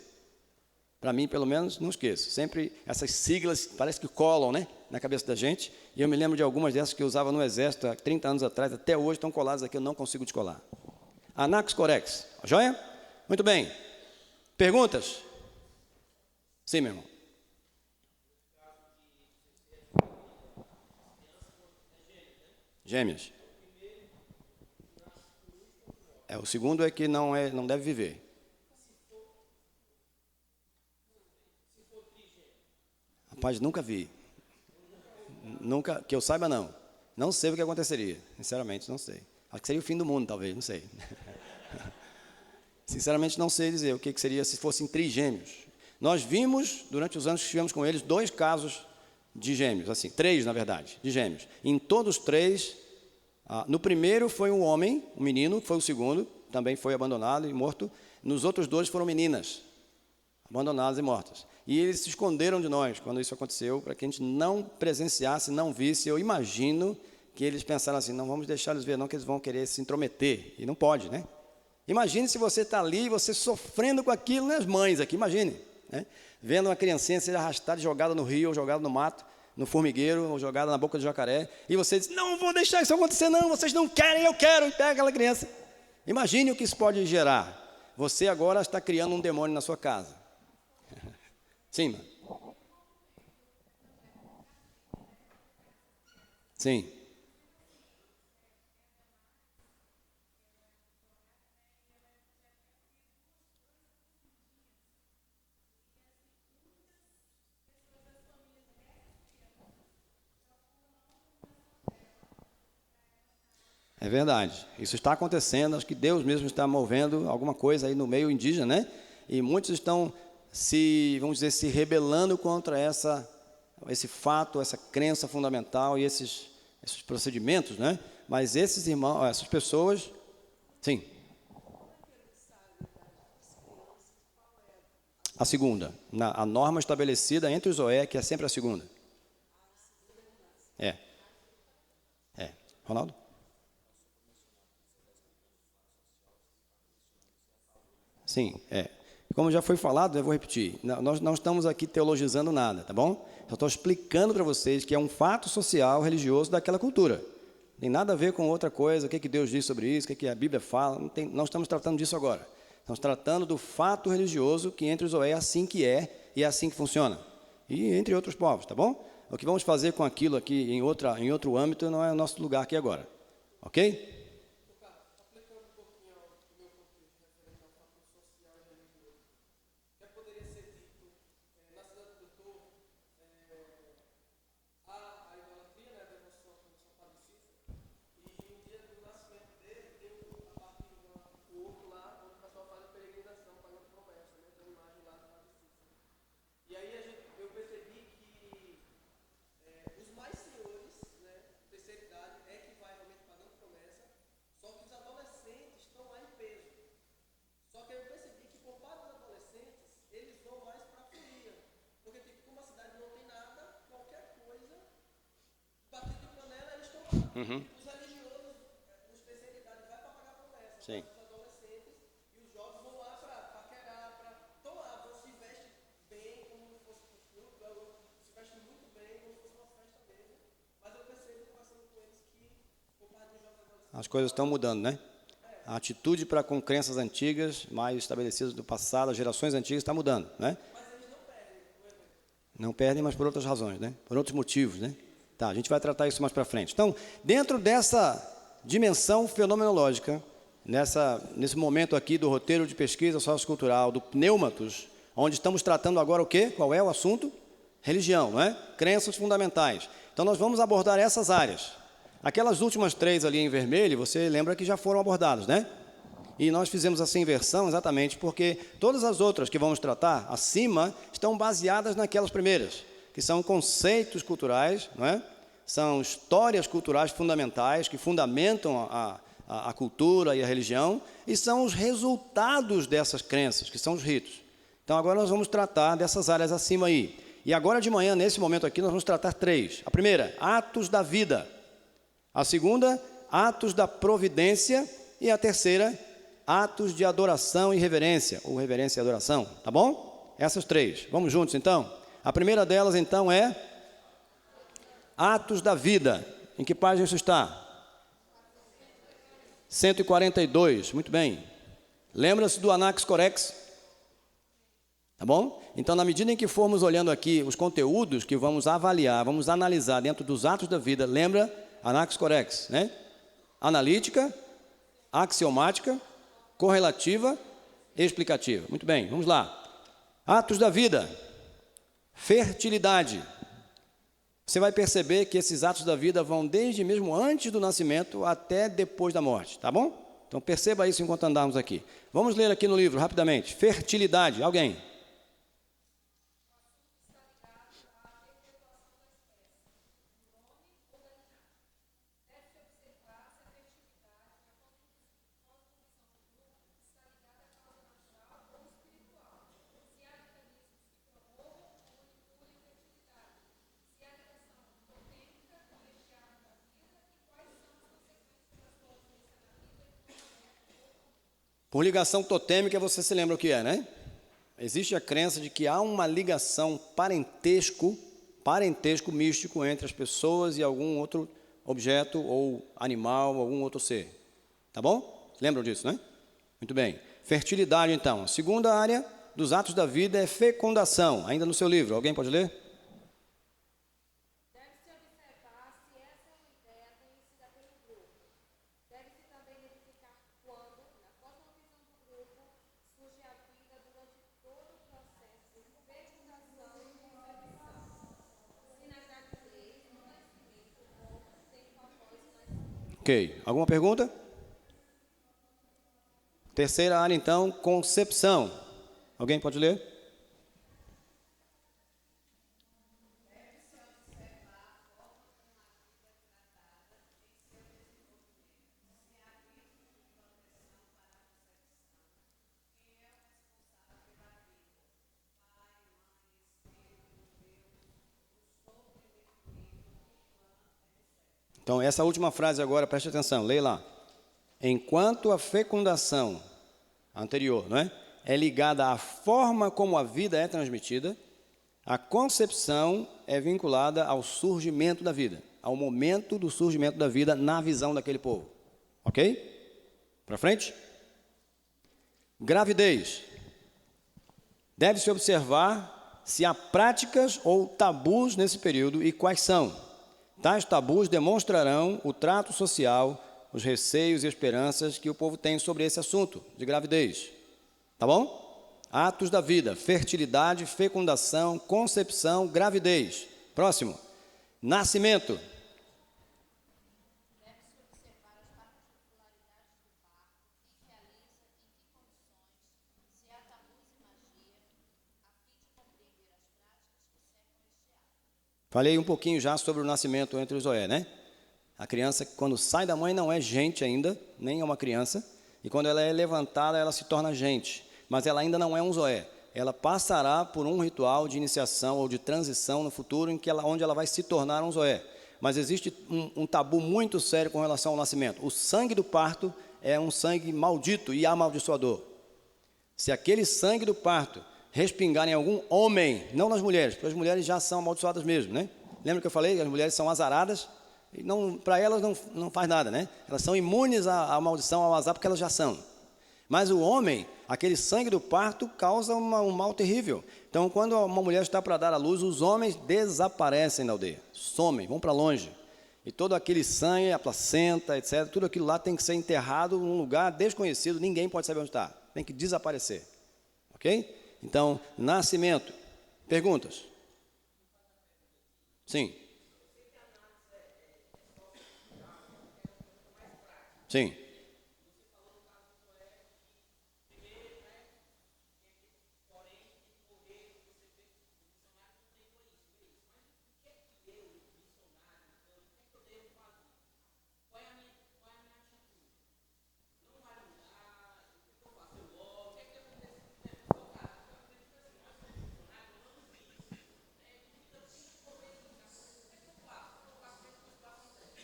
Para mim, pelo menos, não esqueço. Sempre essas siglas parece que colam, né, na cabeça da gente. E eu me lembro de algumas dessas que eu usava no Exército há 30 anos atrás, até hoje estão coladas aqui, eu não consigo descolar. Anaxcorex, joia? Muito bem. Perguntas? Sim, meu irmão. Gêmeas. O segundo é que não deve viver. Rapaz, nunca vi. Nunca, que eu saiba, não. Não sei o que aconteceria. Sinceramente, não sei. Acho que seria o fim do mundo, talvez, não sei. Sinceramente, não sei dizer o que seria se fossem trigêmeos. Nós vimos, durante os anos que estivemos com eles, 2 casos de gêmeos, assim, 3, na verdade, de gêmeos. Em todos 3, no primeiro foi um homem, um menino, foi o segundo, também foi abandonado e morto. Nos outros 2 foram meninas, abandonadas e mortas. E eles se esconderam de nós quando isso aconteceu, para que a gente não presenciasse, não visse. Eu imagino que eles pensaram assim, não vamos deixar eles ver não, que eles vão querer se intrometer. E não pode, né? Imagine se você está ali, você sofrendo com aquilo, né? As mães aqui, imagine, né? Vendo uma criancinha ser arrastada, jogada no rio, ou jogada no mato, no formigueiro, ou jogada na boca do jacaré, e você diz, não vou deixar isso acontecer não, vocês não querem, eu quero, e pega aquela criança. Imagine o que isso pode gerar. Você agora está criando um demônio na sua casa. Sim, mano. Sim. É verdade. Isso está acontecendo, acho que Deus mesmo está movendo alguma coisa aí no meio indígena, né? E muitos estão vamos dizer, se rebelando contra esse fato, essa crença fundamental e esses procedimentos, né? Mas esses irmãos, essas pessoas, sim. A segunda, a norma estabelecida entre os OE, que é sempre a segunda. Ronaldo? Sim, Como já foi falado, eu vou repetir, nós não estamos aqui teologizando nada, tá bom? Eu estou explicando para vocês que é um fato social, religioso daquela cultura. Não tem nada a ver com outra coisa, o que Deus diz sobre isso, o que a Bíblia fala, não estamos tratando disso agora. Estamos tratando do fato religioso que entre os OE é assim que é e é assim que funciona. E entre outros povos, tá bom? O que vamos fazer com aquilo aqui em outro âmbito não é o nosso lugar aqui agora, ok? Uhum. Os religiosos, os especialidades, vai para pagar promessa. Sim. Os adolescentes e os jovens vão lá para paquerar, para tomar, se vestem bem, como se fosse se vestem muito bem, como se fosse uma festa mesmo. Mas eu percebo, conversando com eles, que por parte dos jovens adolescentes... As coisas estão mudando, né? A atitude para com crenças antigas, mais estabelecidas do passado, as gerações antigas, está mudando, né? Mas eles não perdem. Não perdem, mas por outras razões, né? Por outros motivos, né? Tá, a gente vai tratar isso mais para frente. Então, dentro dessa dimensão fenomenológica, nesse momento aqui do roteiro de pesquisa sociocultural, do Pneumatos, onde estamos tratando agora o quê? Qual é o assunto? Religião, não é? Crenças fundamentais. Então, nós vamos abordar essas áreas. Aquelas últimas 3 ali em vermelho, você lembra que já foram abordadas, né? E nós fizemos essa inversão exatamente porque todas as outras que vamos tratar acima estão baseadas naquelas primeiras, que são conceitos culturais, não é? São histórias culturais fundamentais que fundamentam a cultura e a religião, e são os resultados dessas crenças, que são os ritos. Então, agora nós vamos tratar dessas áreas acima aí. E agora de manhã, nesse momento aqui, nós vamos tratar 3. A primeira, atos da vida. A segunda, atos da providência. E a terceira, atos de adoração e reverência, ou reverência e adoração, tá bom? Essas 3. Vamos juntos, então? A primeira delas, então, é atos da vida. Em que página isso está? 142, muito bem. Lembra-se do Anaxcorex? Tá bom? Então, na medida em que formos olhando aqui os conteúdos que vamos avaliar, vamos analisar dentro dos atos da vida, lembra Anaxcorex, né? Analítica, axiomática, correlativa e explicativa. Muito bem, vamos lá. Atos da vida. Fertilidade. Você vai perceber que esses atos da vida vão desde mesmo antes do nascimento até depois da morte, tá bom? Então perceba isso enquanto andarmos aqui. Vamos ler aqui no livro, rapidamente. Fertilidade. Alguém? Por ligação totêmica, você se lembra o que é, né? Existe a crença de que há uma ligação parentesco místico entre as pessoas e algum outro objeto ou animal, algum outro ser. Tá bom? Lembram disso, né? Muito bem. Fertilidade, então. A segunda área dos atos da vida é fecundação. Ainda no seu livro. Alguém pode ler? Ok. Alguma pergunta? Terceira área, então, concepção. Alguém pode ler? Então, essa última frase agora, preste atenção, leia lá. Enquanto a fecundação anterior, não é? É ligada à forma como a vida é transmitida, a concepção é vinculada ao surgimento da vida, ao momento do surgimento da vida na visão daquele povo. Ok? Para frente? Gravidez. Deve-se observar se há práticas ou tabus nesse período e quais são. Tais tabus demonstrarão o trato social, os receios e esperanças que o povo tem sobre esse assunto de gravidez. Tá bom? Atos da vida, fertilidade, fecundação, concepção, gravidez. Próximo. Nascimento. Deve-se observar as particularidades do parto, quem realiza, em que condições, se há tabus e magia, a fim de compreender as práticas que cercam este ato. Falei um pouquinho já sobre o nascimento entre os Zoé, né? A criança, quando sai da mãe, não é gente ainda, nem é uma criança. E quando ela é levantada, ela se torna gente. Mas ela ainda não é um Zoé. Ela passará por um ritual de iniciação ou de transição no futuro, onde ela vai se tornar um Zoé. Mas existe um tabu muito sério com relação ao nascimento. O sangue do parto é um sangue maldito e amaldiçoador. Se aquele sangue do parto respingar em algum homem, não nas mulheres, porque as mulheres já são amaldiçoadas mesmo, né? Lembra que eu falei? As mulheres são azaradas, e para elas não faz nada, né? Elas são imunes à maldição, ao azar, porque elas já são. Mas o homem, aquele sangue do parto, causa um mal terrível. Então, quando uma mulher está para dar à luz, os homens desaparecem da aldeia, somem, vão para longe. E todo aquele sangue, a placenta, etc., tudo aquilo lá tem que ser enterrado num lugar desconhecido, ninguém pode saber onde está, tem que desaparecer. Ok? Então, nascimento. Perguntas? Sim. Sim.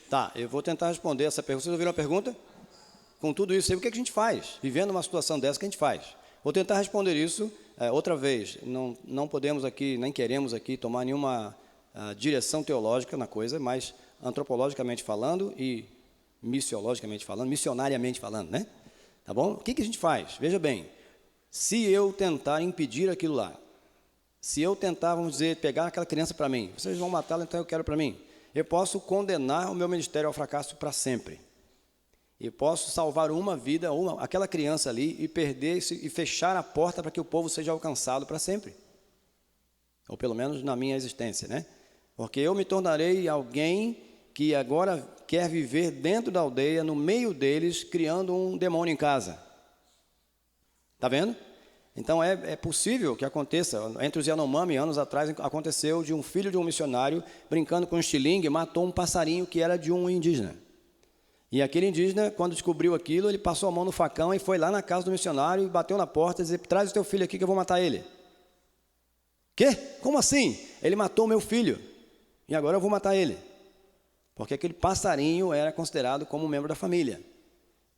Tá, eu vou tentar responder essa pergunta. Vocês ouviram a pergunta? Com tudo isso aí, o que a gente faz? Vivendo uma situação dessa, o que a gente faz? Vou tentar responder isso outra vez. Não podemos aqui, nem queremos aqui tomar nenhuma direção teológica na coisa, mas antropologicamente falando e missiologicamente falando, missionariamente falando, né? Tá bom? O que a gente faz? Veja bem, se eu tentar impedir aquilo lá, se eu tentar, vamos dizer, pegar aquela criança para mim, vocês vão matá-la, então eu quero para mim. Eu posso condenar o meu ministério ao fracasso para sempre. Eu posso salvar uma vida, aquela criança ali, e perder e fechar a porta para que o povo seja alcançado para sempre. Ou pelo menos na minha existência, né? Porque eu me tornarei alguém que agora quer viver dentro da aldeia, no meio deles, criando um demônio em casa. Está vendo? Então é possível que aconteça. Entre os Yanomami, anos atrás, aconteceu de um filho de um missionário brincando com um estilingue, matou um passarinho que era de um indígena. E aquele indígena, quando descobriu aquilo, ele passou a mão no facão e foi lá na casa do missionário e bateu na porta e disse: traz o teu filho aqui que eu vou matar ele. Quê? Como assim? Ele matou o meu filho e agora eu vou matar ele. Porque aquele passarinho era considerado como um membro da família.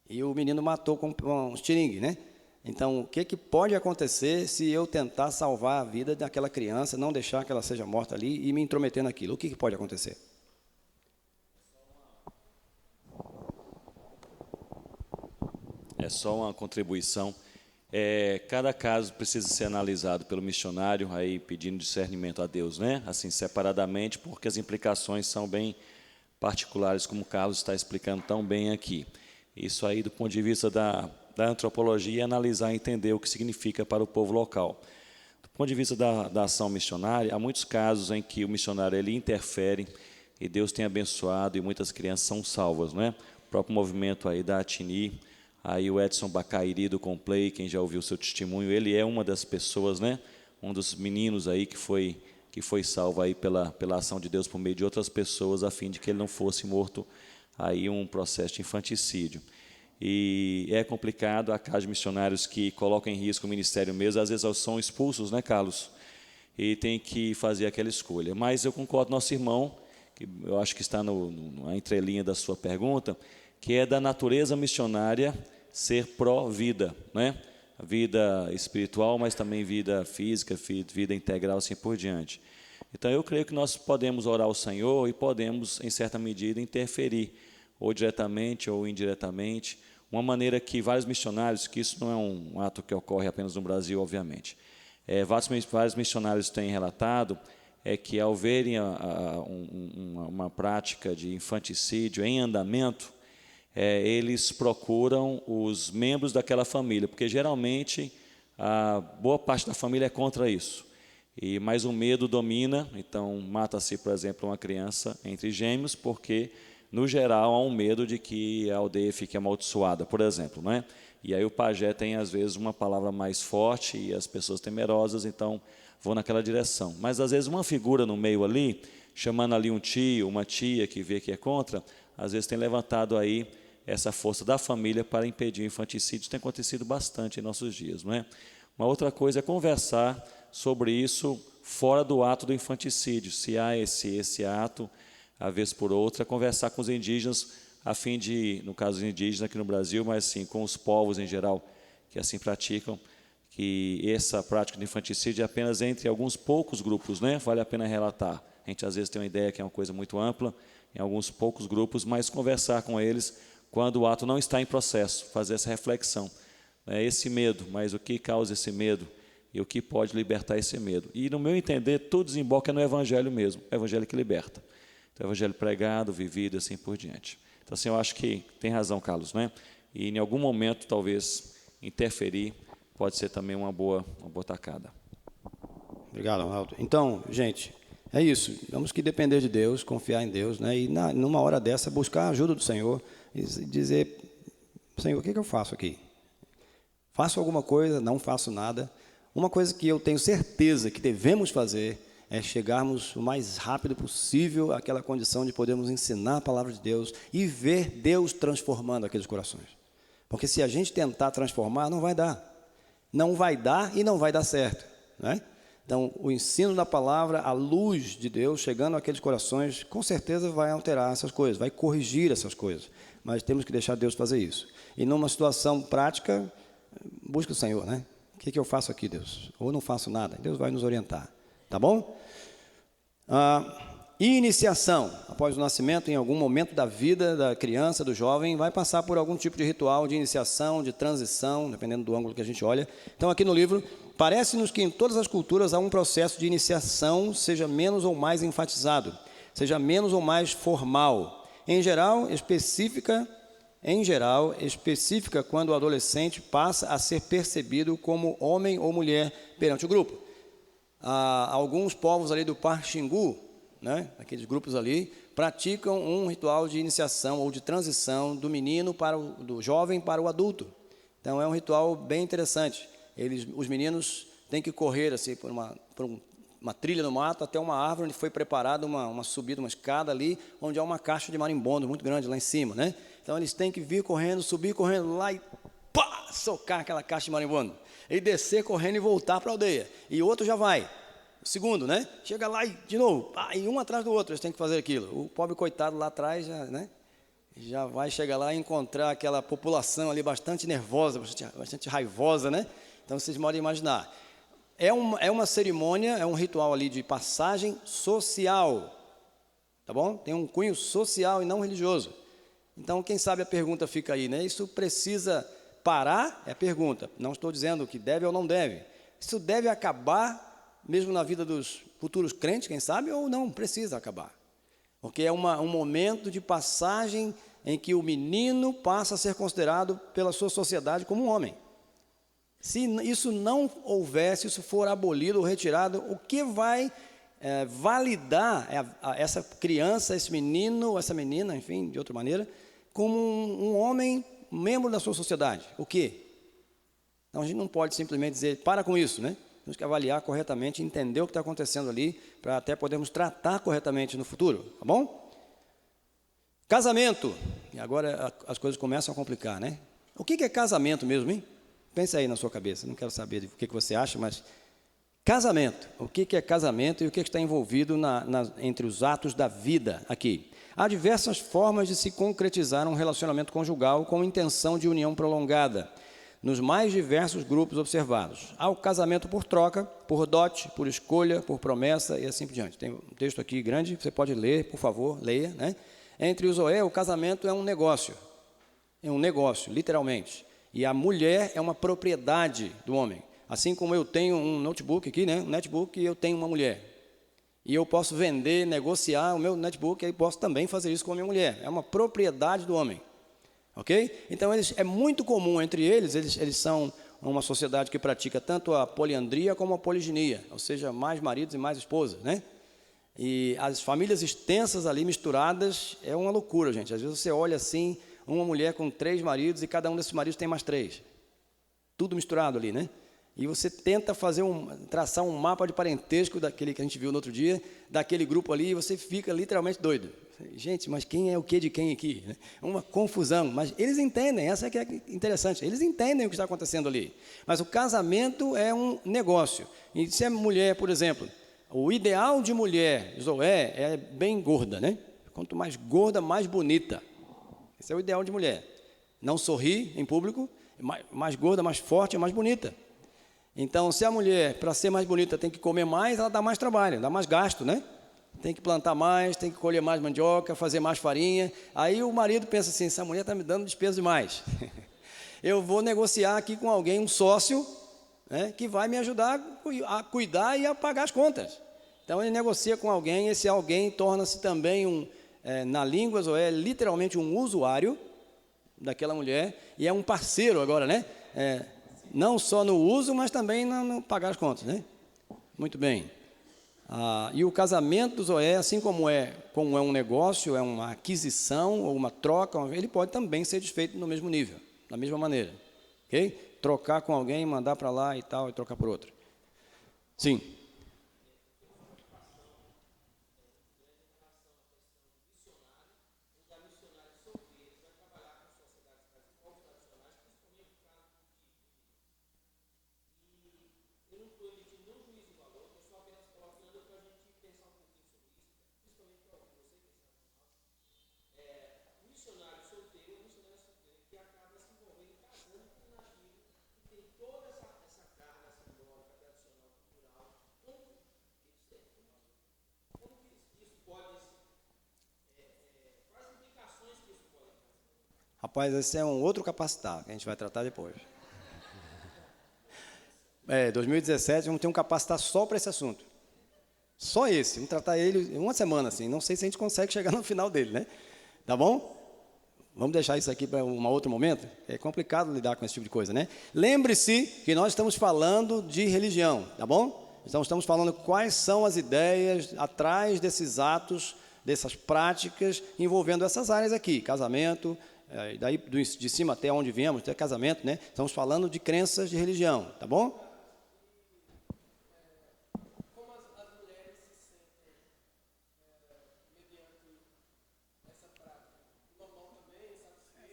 E o menino matou com um estilingue, né? Então, o que pode acontecer se eu tentar salvar a vida daquela criança, não deixar que ela seja morta ali e me intrometer naquilo? O que pode acontecer? É só uma contribuição. Cada caso precisa ser analisado pelo missionário, aí pedindo discernimento a Deus, né? Assim, separadamente, porque as implicações são bem particulares, como o Carlos está explicando tão bem aqui. Isso aí, do ponto de vista da antropologia, analisar e entender o que significa para o povo local. Do ponto de vista da ação missionária, há muitos casos em que o missionário ele interfere e Deus tem abençoado e muitas crianças são salvas, né? O próprio movimento aí da Atini, aí o Edson Bacairi do Complay, quem já ouviu o seu testemunho, ele é uma das pessoas, né? Um dos meninos aí que foi salvo aí pela ação de Deus por meio de outras pessoas, a fim de que ele não fosse morto aí um processo de infanticídio. E é complicado, há casos de missionários que colocam em risco o ministério mesmo, às vezes são expulsos, né, Carlos? E tem que fazer aquela escolha. Mas eu concordo com nosso irmão, que eu acho que está na entrelinha da sua pergunta, que é da natureza missionária ser pró-vida, né? Vida espiritual, mas também vida física, vida integral, assim por diante. Então, eu creio que nós podemos orar ao Senhor e podemos, em certa medida, interferir, ou diretamente ou indiretamente, uma maneira que vários missionários, que isso não é um ato que ocorre apenas no Brasil, obviamente, vários missionários têm relatado que, ao verem uma prática de infanticídio em andamento, eles procuram os membros daquela família, porque geralmente a boa parte da família é contra isso. Mas o medo domina, então mata-se, por exemplo, uma criança entre gêmeos, porque, no geral, há um medo de que a aldeia fique amaldiçoada, por exemplo, não é? E aí o pajé tem, às vezes, uma palavra mais forte e as pessoas temerosas, então vão naquela direção. Mas, às vezes, uma figura no meio ali, chamando ali um tio, uma tia que vê que é contra, às vezes tem levantado aí essa força da família para impedir o infanticídio. Isso tem acontecido bastante em nossos dias, não é? Uma outra coisa é conversar sobre isso fora do ato do infanticídio. Se há esse ato, a vez por outra, conversar com os indígenas, a fim de, no caso dos indígenas aqui no Brasil, mas sim com os povos em geral que assim praticam, que essa prática de infanticídio é apenas entre alguns poucos grupos, né? Vale a pena relatar. A gente às vezes tem uma ideia que é uma coisa muito ampla, em alguns poucos grupos, mas conversar com eles quando o ato não está em processo, fazer essa reflexão. Esse medo, mas o que causa esse medo e o que pode libertar esse medo. E, no meu entender, tudo desemboca no Evangelho mesmo, o Evangelho que liberta. Então, o Evangelho pregado, vivido, assim por diante. Então, assim, eu acho que tem razão, Carlos, né? E, em algum momento, talvez, interferir pode ser também uma boa tacada. Obrigado, Ronaldo. Então, gente, é isso. Temos que depender de Deus, confiar em Deus, né? E, numa hora dessa, buscar a ajuda do Senhor e dizer: Senhor, o que eu faço aqui? Faço alguma coisa? Não faço nada? Uma coisa que eu tenho certeza que devemos fazer é chegarmos o mais rápido possível àquela condição de podermos ensinar a palavra de Deus e ver Deus transformando aqueles corações. Porque se a gente tentar transformar, não vai dar. Não vai dar e não vai dar certo, né? Então, o ensino da palavra, a luz de Deus chegando àqueles corações, com certeza vai alterar essas coisas, vai corrigir essas coisas. Mas temos que deixar Deus fazer isso. E numa situação prática, busca o Senhor, né? O que eu faço aqui, Deus? Ou não faço nada? Deus vai nos orientar, tá bom? Iniciação. Após o nascimento, em algum momento da vida da criança, do jovem, vai passar por algum tipo de ritual de iniciação, de transição, dependendo do ângulo que a gente olha. Então, aqui no livro, parece-nos que em todas as culturas há um processo de iniciação, seja menos ou mais enfatizado, seja menos ou mais formal. Em geral, específica quando o adolescente passa a ser percebido como homem ou mulher perante o grupo. Alguns povos ali do Parque Xingu, né, aqueles grupos ali, praticam um ritual de iniciação ou de transição do menino do jovem para o adulto. Então é um ritual bem interessante. Os meninos têm que correr assim por uma trilha no mato até uma árvore onde foi preparada uma subida, uma escada ali, onde há uma caixa de marimbondo muito grande lá em cima, né? Então eles têm que vir correndo, subir correndo lá e pá, socar aquela caixa de marimbondo. E descer correndo e voltar para a aldeia. E o outro já vai. O segundo, né? Chega lá e de novo, e um atrás do outro, eles têm que fazer aquilo. O pobre coitado lá atrás, já vai chegar lá e encontrar aquela população ali bastante nervosa, bastante raivosa, né? Então vocês podem imaginar. É uma cerimônia, é um ritual ali de passagem social, tá bom? Tem um cunho social e não religioso. Então, quem sabe a pergunta fica aí, né? Isso precisa parar? É a pergunta. Não estou dizendo que deve ou não deve. Isso deve acabar mesmo na vida dos futuros crentes, quem sabe, ou não precisa acabar. Porque é um momento de passagem em que o menino passa a ser considerado pela sua sociedade como um homem. Se isso não houver, se isso for abolido ou retirado, o que vai validar essa criança, esse menino, essa menina, enfim, de outra maneira, como um homem, membro da sua sociedade? O quê? Então, a gente não pode simplesmente dizer, para com isso, né? Temos que avaliar corretamente, entender o que está acontecendo ali, para até podermos tratar corretamente no futuro, tá bom? Casamento. E agora as coisas começam a complicar, né? O que é casamento mesmo, hein? Pensa aí na sua cabeça, não quero saber o que você acha, mas casamento. O que é casamento e o que está envolvido entre os atos da vida aqui? Há diversas formas de se concretizar um relacionamento conjugal com intenção de união prolongada, nos mais diversos grupos observados. Há o casamento por troca, por dote, por escolha, por promessa e assim por diante. Tem um texto aqui grande, você pode ler, por favor, leia, né? Entre os Zoé, o casamento é um negócio, literalmente. E a mulher é uma propriedade do homem. Assim como eu tenho um notebook aqui, né? Um netbook, e eu tenho uma mulher. E eu posso vender, negociar o meu netbook, e posso também fazer isso com a minha mulher. É uma propriedade do homem. Ok? Então, é muito comum entre eles são uma sociedade que pratica tanto a poliandria como a poliginia, ou seja, mais maridos e mais esposas, né? E as famílias extensas ali misturadas é uma loucura, gente. Às vezes você olha assim, uma mulher com 3 maridos e cada um desses maridos tem mais 3. Tudo misturado ali, né? E você tenta traçar um mapa de parentesco daquele que a gente viu no outro dia, daquele grupo ali, e você fica literalmente doido. Gente, mas quem é o que de quem aqui? Uma confusão, mas eles entendem, essa que é interessante, eles entendem o que está acontecendo ali. Mas o casamento é um negócio. E se a mulher, por exemplo, o ideal de mulher, Zoé, é bem gorda, né? Quanto mais gorda, mais bonita. Esse é o ideal de mulher. Não sorri em público, mais gorda, mais forte, mais bonita. Então, se a mulher, para ser mais bonita, tem que comer mais, ela dá mais trabalho, dá mais gasto, né? Tem que plantar mais, tem que colher mais mandioca, fazer mais farinha. Aí o marido pensa assim, essa mulher está me dando despesa demais. Eu vou negociar aqui com alguém, um sócio, né, que vai me ajudar a cuidar e a pagar as contas. Então, ele negocia com alguém, esse alguém torna-se também na língua, ou é literalmente um usuário daquela mulher, e é um parceiro agora, né? Não só no uso, mas também no pagar as contas, né? Muito bem. E o casamento, Zoé, assim como é um negócio, é uma aquisição ou uma troca, ele pode também ser desfeito no mesmo nível, da mesma maneira. Ok? Trocar com alguém, mandar para lá e tal, e trocar por outro. Sim. Rapaz, esse é um outro capacitar, que a gente vai tratar depois. 2017, vamos ter um capacitar só para esse assunto. Só esse, vamos tratar ele uma semana, assim. Não sei se a gente consegue chegar no final dele, né? Tá bom? Vamos deixar isso aqui para um outro momento? É complicado lidar com esse tipo de coisa, né? Lembre-se que nós estamos falando de religião, tá bom? Então, estamos falando quais são as ideias atrás desses atos, dessas práticas, envolvendo essas áreas aqui, casamento, daí de cima até onde viemos, até casamento, né? Estamos falando de crenças de religião, tá bom?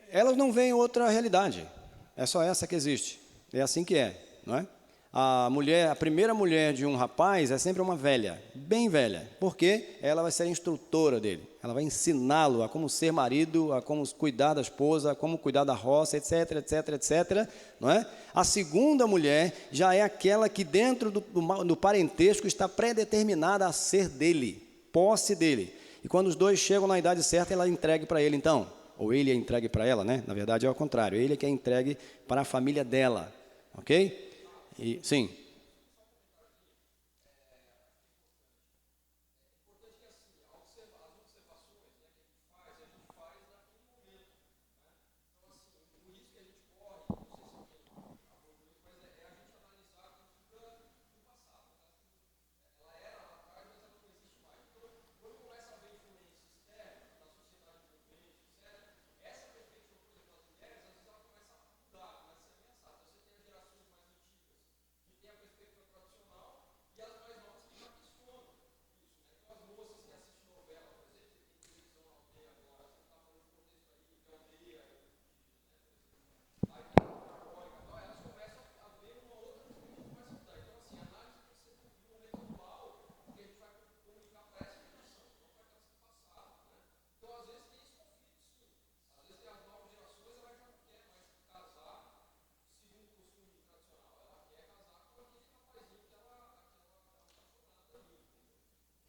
Elas não veem outra realidade, é só essa que existe, é assim que é, não é? A primeira mulher de um rapaz é sempre uma velha, bem velha, porque ela vai ser a instrutora dele, ela vai ensiná-lo a como ser marido, a como cuidar da esposa, a como cuidar da roça, etc, etc, etc, não é? A segunda mulher já é aquela que dentro do parentesco está predeterminada a ser dele, posse dele, e quando os dois chegam na idade certa, ela é entregue para ele então, ou ele é entregue para ela, né? Na verdade é ao contrário, ele é que é entregue para a família dela, ok? E, sim.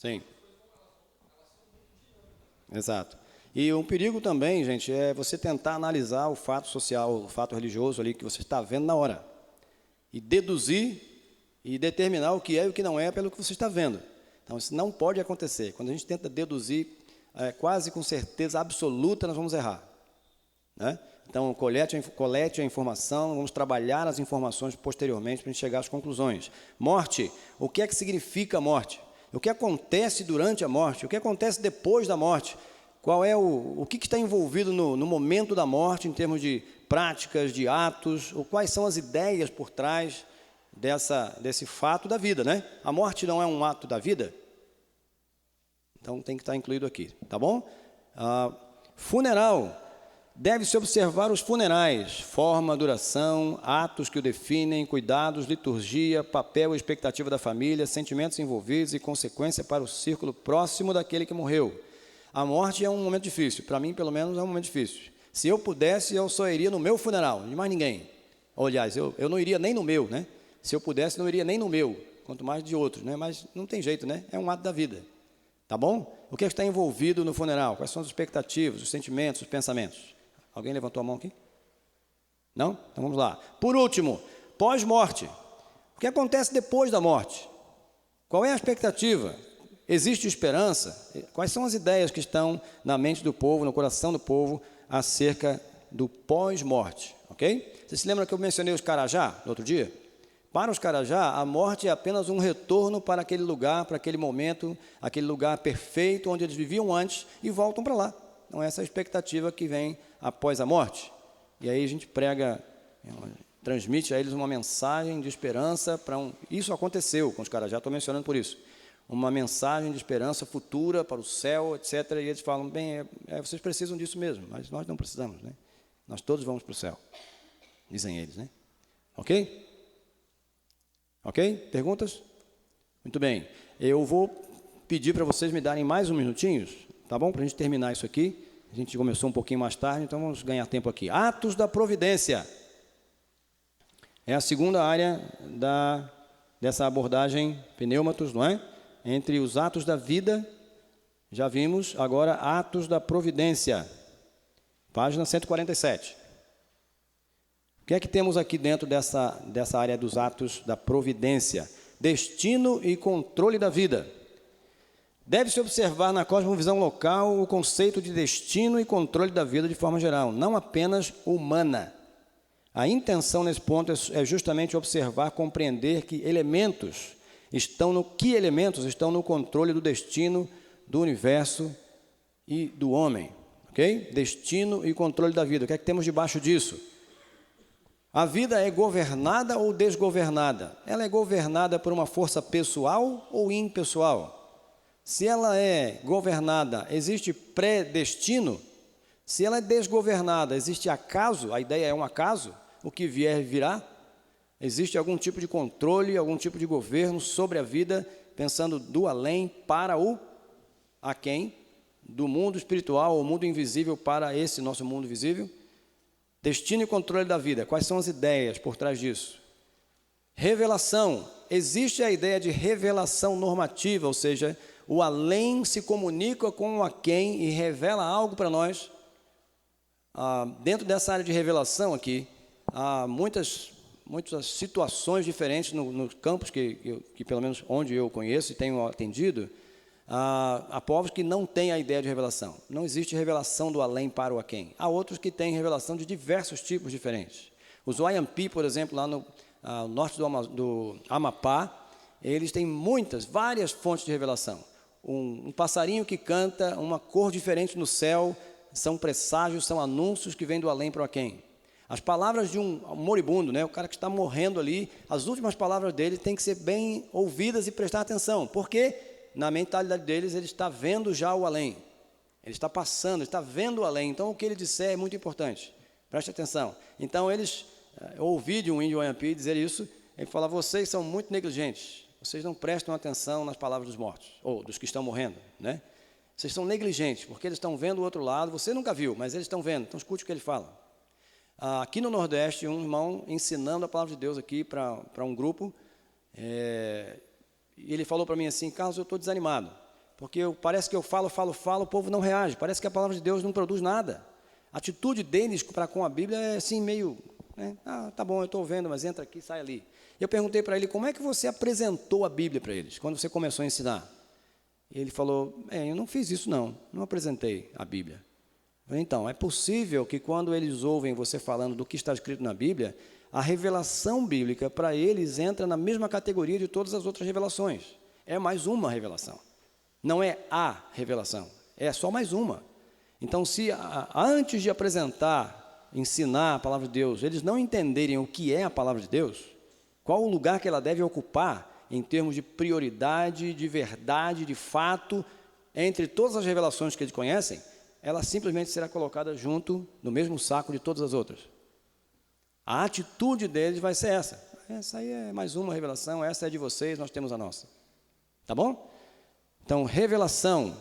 Sim. Exato. E um perigo também, gente, é você tentar analisar o fato social, o fato religioso ali que você está vendo na hora. E deduzir e determinar o que é e o que não é pelo que você está vendo. Então, isso não pode acontecer. Quando a gente tenta deduzir, quase com certeza absoluta, nós vamos errar, né? Então, colete a informação, vamos trabalhar as informações posteriormente para a gente chegar às conclusões. Morte, o que é que significa morte? O que acontece durante a morte? O que acontece depois da morte? Qual é o que está envolvido no momento da morte, em termos de práticas, de atos, ou quais são as ideias por trás desse fato da vida, né? A morte não é um ato da vida? Então, tem que estar incluído aqui, tá bom? Funeral. Deve-se observar os funerais, forma, duração, atos que o definem, cuidados, liturgia, papel e expectativa da família, sentimentos envolvidos e consequência para o círculo próximo daquele que morreu. A morte é um momento difícil, para mim, pelo menos, é um momento difícil. Se eu pudesse, eu só iria no meu funeral, de mais ninguém. Ou, aliás, eu não iria nem no meu, né? Se eu pudesse, não iria nem no meu, quanto mais de outros, né? Mas não tem jeito, né? É um ato da vida, tá bom? O que está envolvido no funeral? Quais são as expectativas, os sentimentos, os pensamentos? Alguém levantou a mão aqui? Não? Então vamos lá. Por último, pós-morte. O que acontece depois da morte? Qual é a expectativa? Existe esperança? Quais são as ideias que estão na mente do povo, no coração do povo, acerca do pós-morte? Ok? Você se lembra que eu mencionei os Carajá no outro dia? Para os Carajá, a morte é apenas um retorno para aquele lugar, para aquele momento, aquele lugar perfeito onde eles viviam antes e voltam para lá. Então, essa é a expectativa que vem após a morte. E aí a gente transmite a eles uma mensagem de esperança para Isso aconteceu com os Carajá, estou mencionando por isso. Uma mensagem de esperança futura para o céu, etc. E eles falam, bem, vocês precisam disso mesmo, mas nós não precisamos, né? Nós todos vamos para o céu, dizem eles, né? Ok? Ok? Perguntas? Muito bem. Eu vou pedir para vocês me darem mais uns minutinhos, tá bom? Para a gente terminar isso aqui. A gente começou um pouquinho mais tarde, então vamos ganhar tempo aqui. Atos da providência. É a segunda área dessa abordagem pneumatos, não é? Entre os atos da vida, já vimos, agora atos da providência. página 147. O que é que temos aqui dentro dessa área dos atos da providência? Destino e controle da vida. Deve-se observar na cosmovisão local o conceito de destino e controle da vida de forma geral, não apenas humana. A intenção nesse ponto é justamente observar, compreender que elementos estão no controle do destino do universo e do homem. Ok? Destino e controle da vida. O que é que temos debaixo disso? A vida é governada ou desgovernada? Ela é governada por uma força pessoal ou impessoal? Se ela é governada, existe predestino? Se ela é desgovernada, existe acaso? A ideia é um acaso? O que vier, virá? Existe algum tipo de controle, algum tipo de governo sobre a vida, pensando do além para o aquém, do mundo espiritual, o mundo invisível para esse nosso mundo visível? Destino e controle da vida. Quais são as ideias por trás disso? Revelação. Existe a ideia de revelação normativa, ou seja, o além se comunica com o aquém e revela algo para nós. Dentro dessa área de revelação aqui, há muitas situações diferentes nos campos que pelo menos onde eu conheço e tenho atendido, há povos que não têm a ideia de revelação. Não existe revelação do além para o aquém. Há outros que têm revelação de diversos tipos diferentes. Os Wayampi, por exemplo, lá no norte do Amapá, eles têm várias fontes de revelação. Um passarinho que canta, uma cor diferente no céu, são presságios, são anúncios que vêm do além para o aquém. As palavras de um moribundo, né, o cara que está morrendo ali, as últimas palavras dele têm que ser bem ouvidas e prestar atenção, porque na mentalidade deles ele está vendo já o além, ele está passando, ele está vendo o além, então o que ele disser é muito importante, preste atenção. Então eu ouvi de um índio Wayampi dizer isso, ele fala: vocês são muito negligentes, vocês não prestam atenção nas palavras dos mortos, ou dos que estão morrendo, né? Vocês são negligentes, porque eles estão vendo o outro lado, você nunca viu, mas eles estão vendo, então escute o que ele fala. Aqui no Nordeste, um irmão ensinando a palavra de Deus aqui para um grupo, e ele falou para mim assim: Carlos, eu estou desanimado, porque parece que eu falo, o povo não reage, parece que a palavra de Deus não produz nada. A atitude deles para com a Bíblia é assim meio, né? Tá bom, eu estou vendo, mas entra aqui, sai ali. Eu perguntei para ele: como é que você apresentou a Bíblia para eles, quando você começou a ensinar? E ele falou: eu não fiz isso não apresentei a Bíblia. Então, é possível que quando eles ouvem você falando do que está escrito na Bíblia, a revelação bíblica para eles entra na mesma categoria de todas as outras revelações. É mais uma revelação. Não é a revelação, é só mais uma. Então, se antes de ensinar a palavra de Deus, eles não entenderem o que é a palavra de Deus, qual o lugar que ela deve ocupar em termos de prioridade, de verdade, de fato, entre todas as revelações que eles conhecem, ela simplesmente será colocada junto, no mesmo saco de todas as outras. A atitude deles vai ser essa. Essa aí é mais uma revelação, essa é de vocês, nós temos a nossa. Tá bom? Então, revelação.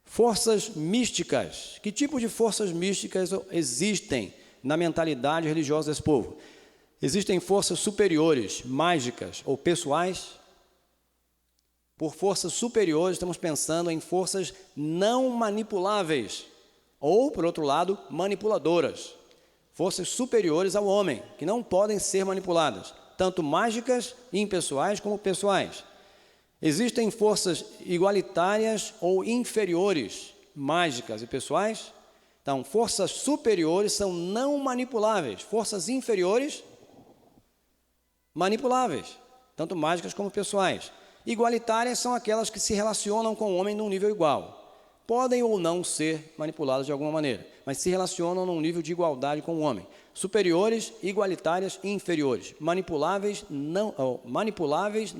Forças místicas. Que tipo de forças místicas existem na mentalidade religiosa desse povo? Existem forças superiores, mágicas ou pessoais. Por forças superiores, estamos pensando em forças não manipuláveis, ou, por outro lado, manipuladoras. Forças superiores ao homem, que não podem ser manipuladas, tanto mágicas e impessoais como pessoais. Existem forças igualitárias ou inferiores, mágicas e pessoais. Então, forças superiores são não manipuláveis, forças inferiores, manipuláveis, tanto mágicas como pessoais. Igualitárias são aquelas que se relacionam com o homem num nível igual. Podem ou não ser manipuladas de alguma maneira, mas se relacionam num nível de igualdade com o homem. Superiores, igualitárias e inferiores. Manipuláveis, não manipuláveis,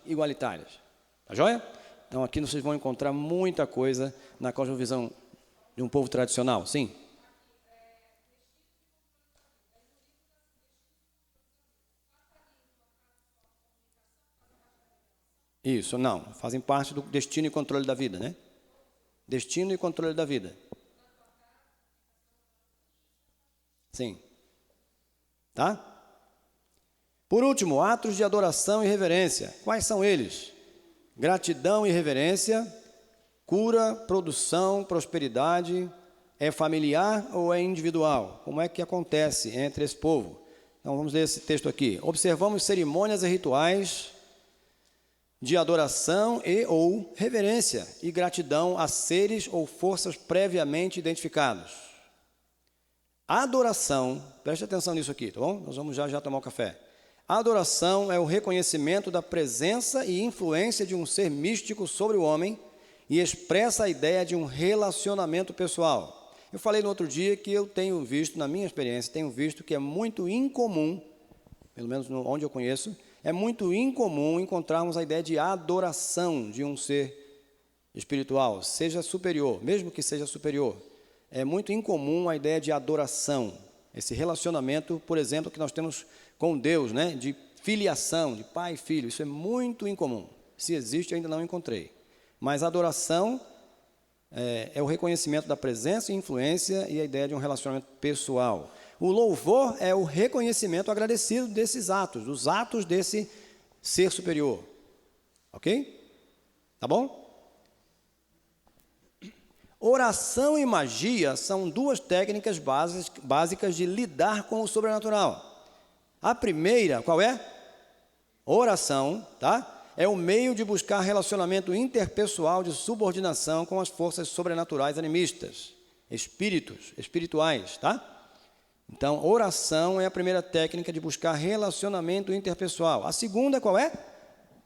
igualitárias. Tá joia? Então aqui vocês vão encontrar muita coisa na cosmovisão de um povo tradicional, sim? Isso, não. Fazem parte do destino e controle da vida, né? Destino e controle da vida. Sim. Tá? Por último, atos de adoração e reverência. Quais são eles? Gratidão e reverência, cura, produção, prosperidade, É familiar ou é individual? Como é que acontece entre esse povo? Então, vamos ler esse texto aqui. Observamos cerimônias e rituais de adoração e ou reverência e gratidão a seres ou forças previamente identificados. Adoração, preste atenção nisso aqui, tá bom? Nós vamos já tomar o café. Adoração é o reconhecimento da presença e influência de um ser místico sobre o homem e expressa a ideia de um relacionamento pessoal. Eu falei no outro dia que eu tenho visto, na minha experiência, tenho visto que é muito incomum, pelo menos onde eu conheço, é muito incomum encontrarmos a ideia de adoração de um ser espiritual, seja superior, mesmo que seja superior. É muito incomum a ideia de adoração, esse relacionamento, por exemplo, que nós temos com Deus, né? De filiação, de pai e filho. Isso é muito incomum. Se existe, eu ainda não encontrei. Mas a adoração é o reconhecimento da presença e influência e a ideia de um relacionamento pessoal. O louvor é o reconhecimento agradecido desses atos, dos atos desse ser superior. Ok? Tá bom? Oração e magia são duas técnicas básicas de lidar com o sobrenatural. A primeira, qual é? Oração, tá? É o meio de buscar relacionamento interpessoal de subordinação com as forças sobrenaturais animistas, espíritos, espirituais, tá? Então, oração é a primeira técnica de buscar relacionamento interpessoal. A segunda, qual é?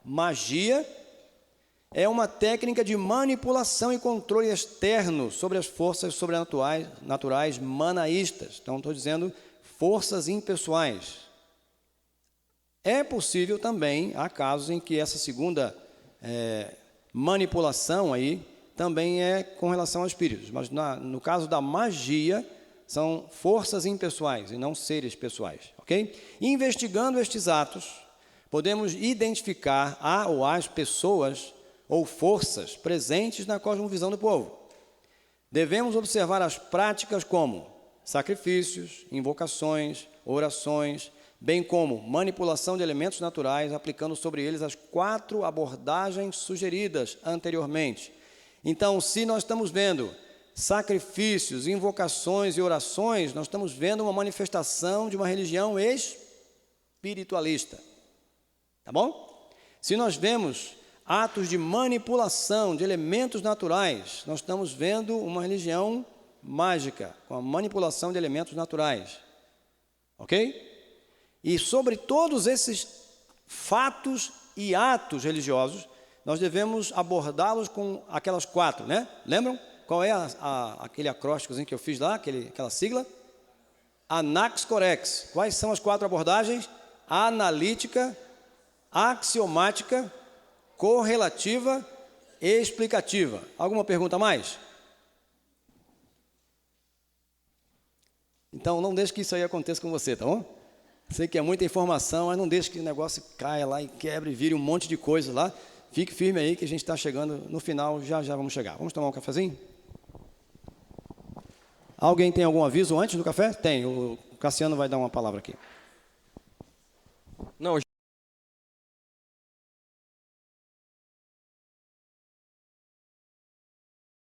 Magia é uma técnica de manipulação e controle externo sobre as forças sobrenaturais manaístas. Então, estou dizendo forças impessoais. É possível também, há casos em que essa segunda manipulação aí também é com relação a espíritos. Mas no caso da magia, são forças impessoais e não seres pessoais, ok? Investigando estes atos, podemos identificar a ou as pessoas ou forças presentes na cosmovisão do povo. Devemos observar as práticas como sacrifícios, invocações, orações, bem como manipulação de elementos naturais, aplicando sobre eles as 4 abordagens sugeridas anteriormente. Então, se nós estamos vendo sacrifícios, invocações e orações, nós estamos vendo uma manifestação de uma religião espiritualista. Tá bom? Se nós vemos atos de manipulação de elementos naturais, nós estamos vendo uma religião mágica, com a manipulação de elementos naturais. Ok? E sobre todos esses fatos e atos religiosos, nós devemos abordá-los com aquelas 4, né? Lembram? Qual é aquele acrósticozinho que eu fiz lá, aquela sigla? Anaxcorex. Quais são as 4 abordagens? Analítica, axiomática, correlativa e explicativa. Alguma pergunta a mais? Então, não deixe que isso aí aconteça com você, tá bom? Sei que é muita informação, mas não deixe que o negócio caia lá e quebre e vire um monte de coisa lá. Fique firme aí que a gente está chegando no final, já vamos chegar. Vamos tomar um cafezinho? Alguém tem algum aviso antes do café? Tem, o Cassiano vai dar uma palavra aqui.